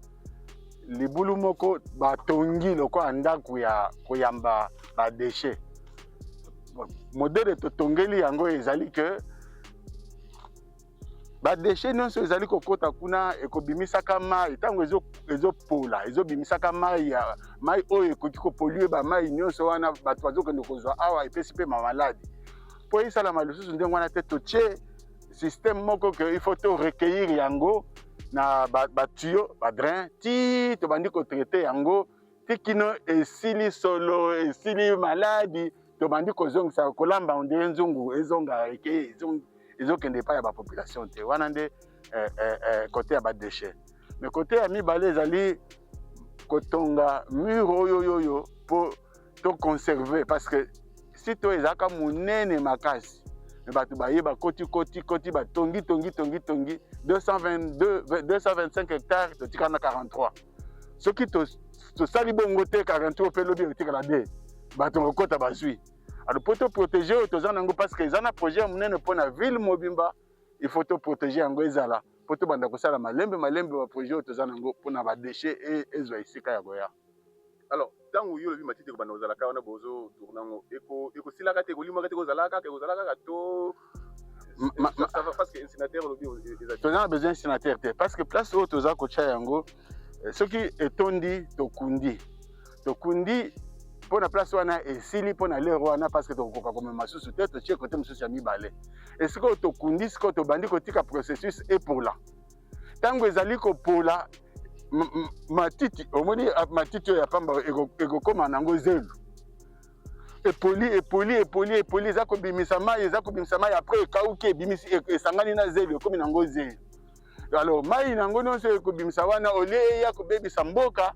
libulu moko batongi lokola ndako ya koyamba badeshe. Modele totongeli yango ezali ke badeshe nyonso ezali kokota kuna ekobimisaka mai ntango ezopola ezobimisaka mai oyo ekoki kopolue bamai nyonso wana bato bazokende kozwa awa epesi mpe mamaladi mpo esalama lisusu ndenge wana te totie systeme moko ke il faut to recueillir yango na batuyo badrain ti tobandi kotraite yango ti kino esili solo esili maladi tobandi kozongisa kolamba ondire nzungu ezonga eke ezokende epai ya bapopulation te wana nde kote ya badeshe. Me kote ya mibale ezali kotonga mur oyo mpo toconserve parce que si to ezalaka monene makasi me bato bayeba koti batongi 225 hectares totika na 43 soki tosali bongo te 43 mpe lobi etikala de bato kokota bazwi. Alors pour te protéger toza nango parce que ezana projet monene pour na ville mobimba il faut te protéger yango ezala pour te banda kosala malembe ba projet toza nango pour na ba déchets et ezwa isika ya goya. Alors tango yo lobi matite ko banda ozala ka wana bozo tournango eko silaka te ko limaka te ko zalaka to parce que incinerateur lobi toza besoin incinerateur te parce que place où toza ko cha yango soki etondi tokundi pour la place wana esili pour na lero wana parce que tokoka comme masusu te totie côté masusu ya mibale esiko tokundi siko tobandi kotika processus epola tango ezali kopola matiti omoni matiti ya pamba ekokoma nango zelu epoli eza kobimisa mai après ekauki ebimisi esangani na zelu ekomi nango zelu. Alors mai nango nyonso ekobimisa wana olie ya kobebisa mboka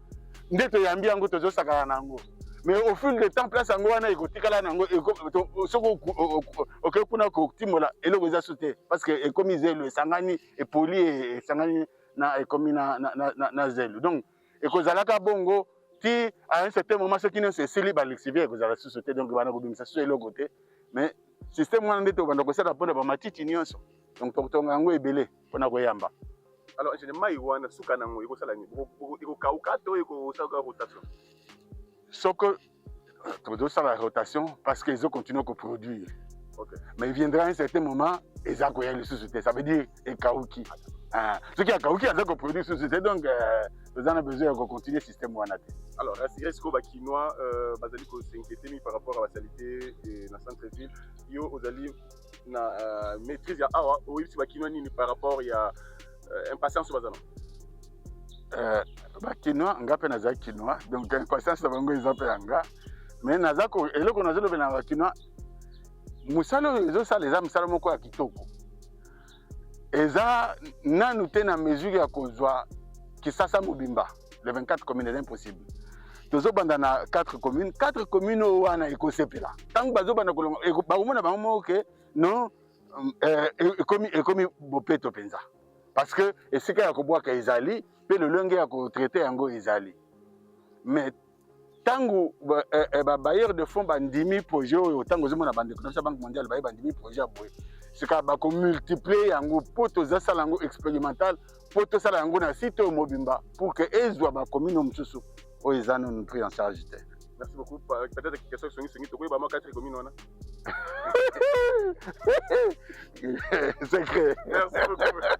nde toyambi yango tozosakana nango. Mais au fil du temps, place yango wana ekotikala nango soko okekuna kokutimola eloko eza sute parce que ekomi zelu esangani epoli esangani na ekomi na zelu. Donc ekozalaka bongo ti à un certain moment soki nyonso esili balexivier ekozala susu te donc bana kobimisa susu eloko te mais système wana nde tobanda kosala mpona bamatiti nyonso donc tokotonga yango ebele mpona koyamba. Alors ingénieur mai wana suka nango ekosala nini ekokauka to ekosala rotation Soko la rotation parce qu'ils ont continué à produire. Okay. Mais il viendra un certain moment et ça ça veut dire et Kauki. Ce qui a Kauki a produit société donc nous avons besoin de continuer le système Wanate. Alors est-ce que Bakinois Basaliko s'inquiète par rapport à la qualité et la centre-ville yo Ozali na maîtrise ya awa oyebisi bakinois nini par rapport ya impatience bazana bakinois nga mpe naza kinois donc impatience na bango eza mpe yanga mais naza eloko nazolobela na bakinois mosala oyo ezosala eza mosala moko ya kitoko eza nanu te na mesure ya kozwa kisasa mobimba le 24 communes est impossible tozobanda na 4 communes oyo wana ekosepela ntango bazobanda kolonga bakomona bango moko ke non ekomi bopeto mpenza parce que esika ya kobwaka ezali mpe lolenge ya kotraite yango ezali mais ntango babailleur de fonds bandimi projet oyo ntango ozomona bandeko na biso ya banque mondiale baye bandimi projet ya boye sika bakomultiplie yango mpo tozasala yango expérimental mpo tosala yango na site oyo mobimba pour que ezwa bacommune mosusu oyo eza nanu pris en charge te. Merci beaucoup. Peut-être question songi to koyeba 4 communes wana. Secret. Merci beaucoup.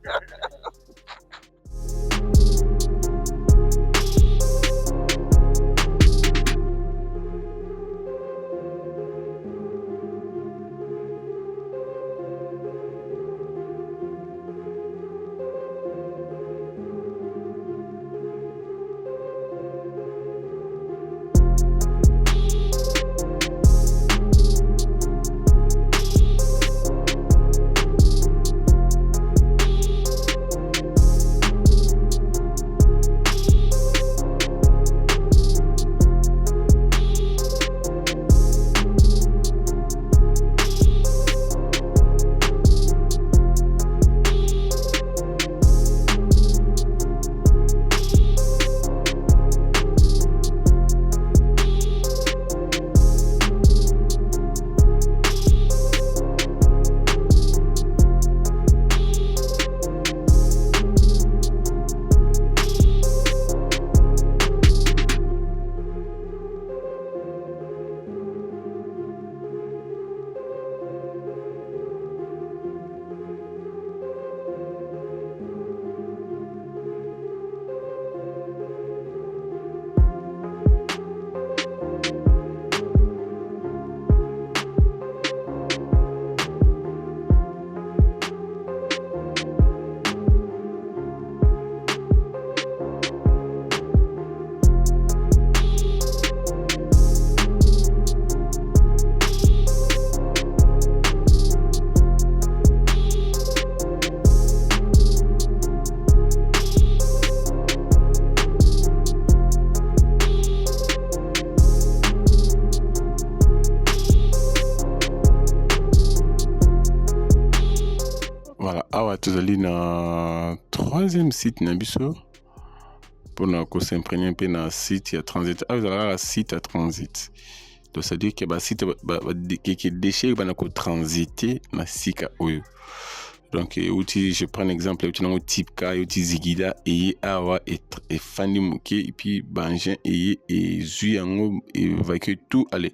tozali na troisième site na biso mpona kosimprégner mpe na site ya transit awa ezalaka ka site ya transit donc c'est-à-dire ke basite keke déchet bana kotransite na sika oyo donc outi je prends un exemple outi nango tipka outi zigida eye awa efandi moke epuis bangin eye ezwi yango évacue tout ale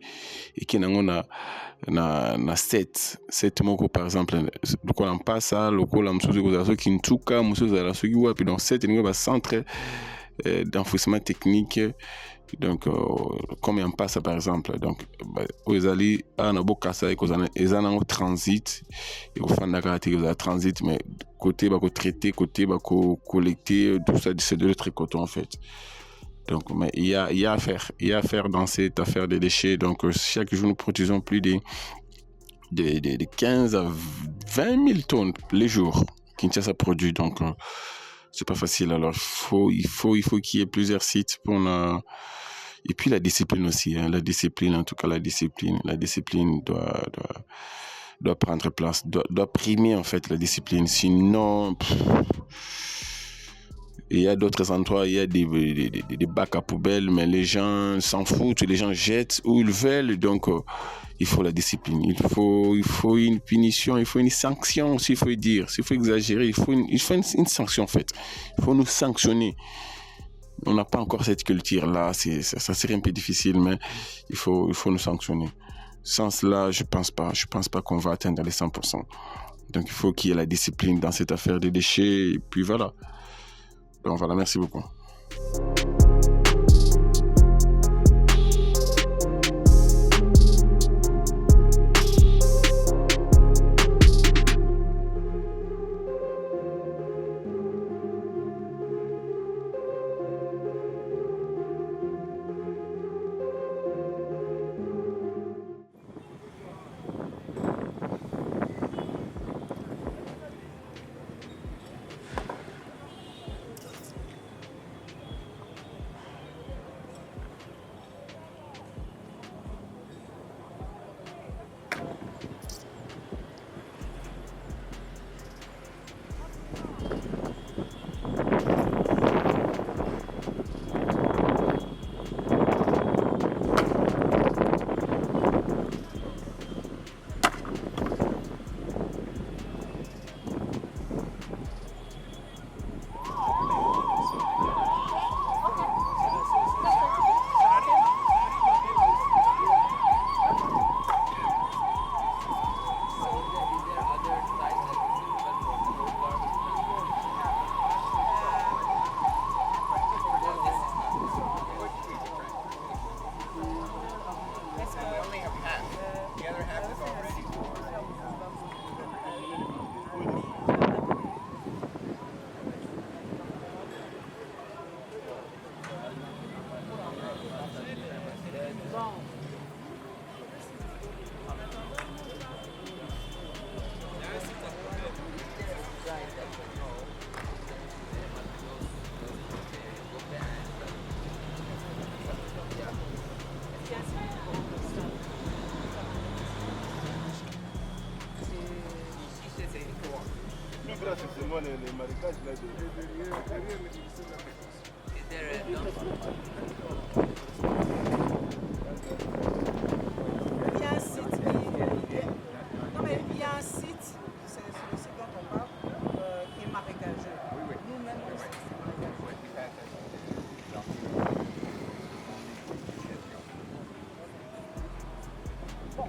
eke nango na set moko par exemple lokola mpasa lokola mosusu ekozala soki ntuka mosusu ezala soki wapi donc set elingi bacentre d'enfouissement technique donc comme en passe par exemple donc ezali ana bokasa eza nango transit ekofandaka te eza transit mais côté bako traiter côté bako collecter tout ça c'est de l'autre côté en fait. Donc mais il y a à faire dans cette affaire des déchets. Donc chaque jour nous produisons plus de 15 à 20 000 tonnes les jours Kinshasa produit, donc c'est pas facile. Alors il faut qu'il y ait plusieurs sites pour et puis la discipline aussi, hein. La discipline, en tout cas la discipline doit prendre place, doit primer en fait la discipline. Sinon, il y a d'autres endroits, il y a des bacs à poubelle, mais les gens s'en foutent, les gens jettent où ils veulent. Donc il faut la discipline, il faut une punition, il faut une sanction, s'il faut dire, s'il faut exagérer, il faut une sanction en fait. Il faut nous sanctionner. On n'a pas encore cette culture-là, ça serait un peu difficile, mais il faut nous sanctionner. Sans cela, je pense pas qu'on va atteindre les 100%. Donc il faut qu'il y ait la discipline dans cette affaire des déchets, et puis voilà. Donc voilà, merci beaucoup. Seulement les marécages là Il y a un site non mais il y a un site, c'est le site dont on parle, qui est marécageux. Nous-mêmes, on sait que c'est marécageux. Bon,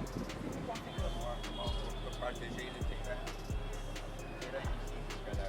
on peut partager le terrain. C'est là ici jusqu'à là.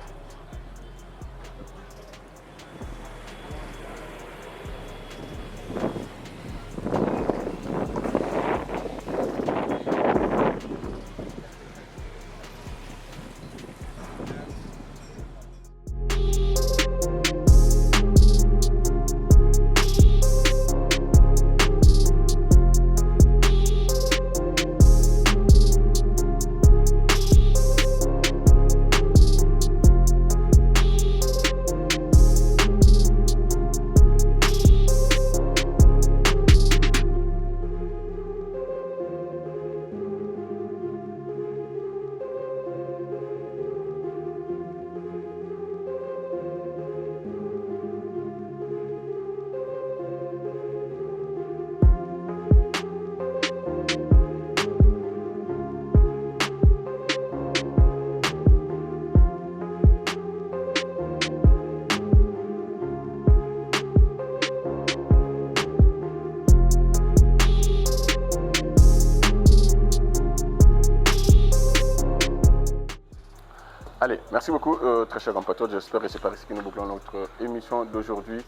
Allez, merci beaucoup, très chers compatriotes. J'espère que c'est par ici que nous bouclons notre émission d'aujourd'hui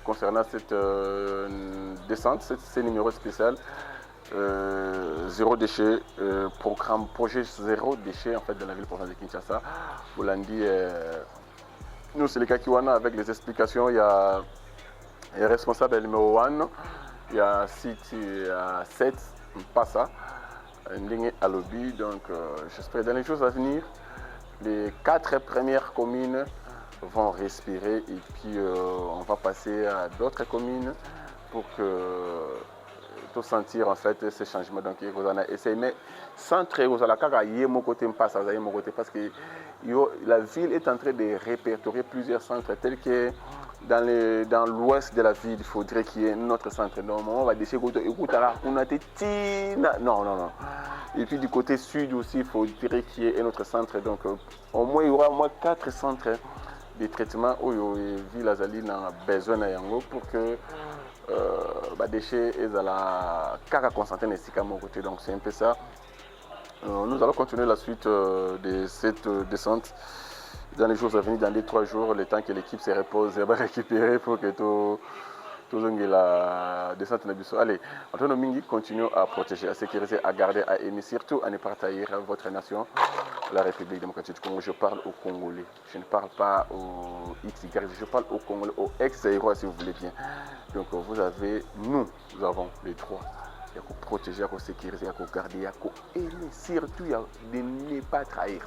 concernant cette descente, ce numéro spécial. Zéro déchet, projet zéro déchet en fait de la ville province de Kinshasa. Vous l'avez dit, nous c'est les Kakiwana avec les explications. Il y a responsable numéro 1, il y a 6, il y a 7, pas ça, ligne à lobby. Donc j'espère dans les jours à venir, les 4 premières communes vont respirer et puis on va passer à d'autres communes pour que tout sentir en fait ces changements. Donc vous en avez essayé, mais sans très vous allez à mon côté parce que la ville est en train de répertorier plusieurs centres tels que dans l'ouest de la ville, il faudrait qu'il y ait notre centre. Donc on va décider non. Et puis du côté sud aussi, il faudrait qu'il y ait un autre centre. Donc au moins il y aura au moins 4 centres de traitement où la ville a besoin de pour que déchets et la caca concentrée à mon côté. Donc c'est un peu ça. Nous allons continuer la suite de cette descente dans les jours à venir, dans les 3 jours, le temps que l'équipe se repose et va récupérer pour que tout la descente n'a pas. Allez, Antonio Mingi, continuons à protéger, à sécuriser, à garder, à aimer, surtout à ne pas trahir votre nation, la République démocratique du Congo. Je parle aux Congolais, je ne parle pas aux XY, je parle aux Congolais, aux ex-Zaïrois si vous voulez bien. Donc nous avons les droits. Il y a qu'à protéger, il y a qu'à sécuriser, il y a qu'à garder, il y a qu'à aimer, surtout il y a de ne pas trahir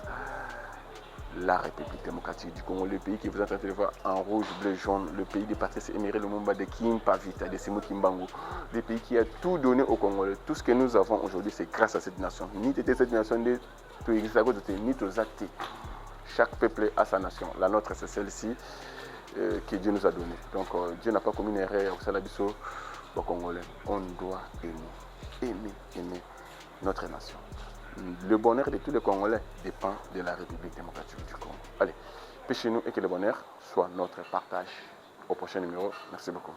la République démocratique du Congo, le pays qui vous est en train de voir en rouge, bleu, jaune, le pays de Patrice Emery Lumumba, de Kimpa Vita, de Simo Kimbangu, le pays qui a tout donné au Congo. Tout ce que nous avons aujourd'hui, c'est grâce à cette nation. Ni cette nation, ni aux actes. Chaque peuple a sa nation. La nôtre, c'est celle-ci que Dieu nous a donnée. Donc Dieu n'a pas commis une erreur au Salabiso, aux Congolais. On doit aimer notre nation. Le bonheur de tous les Congolais dépend de la République démocratique du Congo. Allez, pêchez-nous et que le bonheur soit notre partage. Au prochain numéro. Merci beaucoup.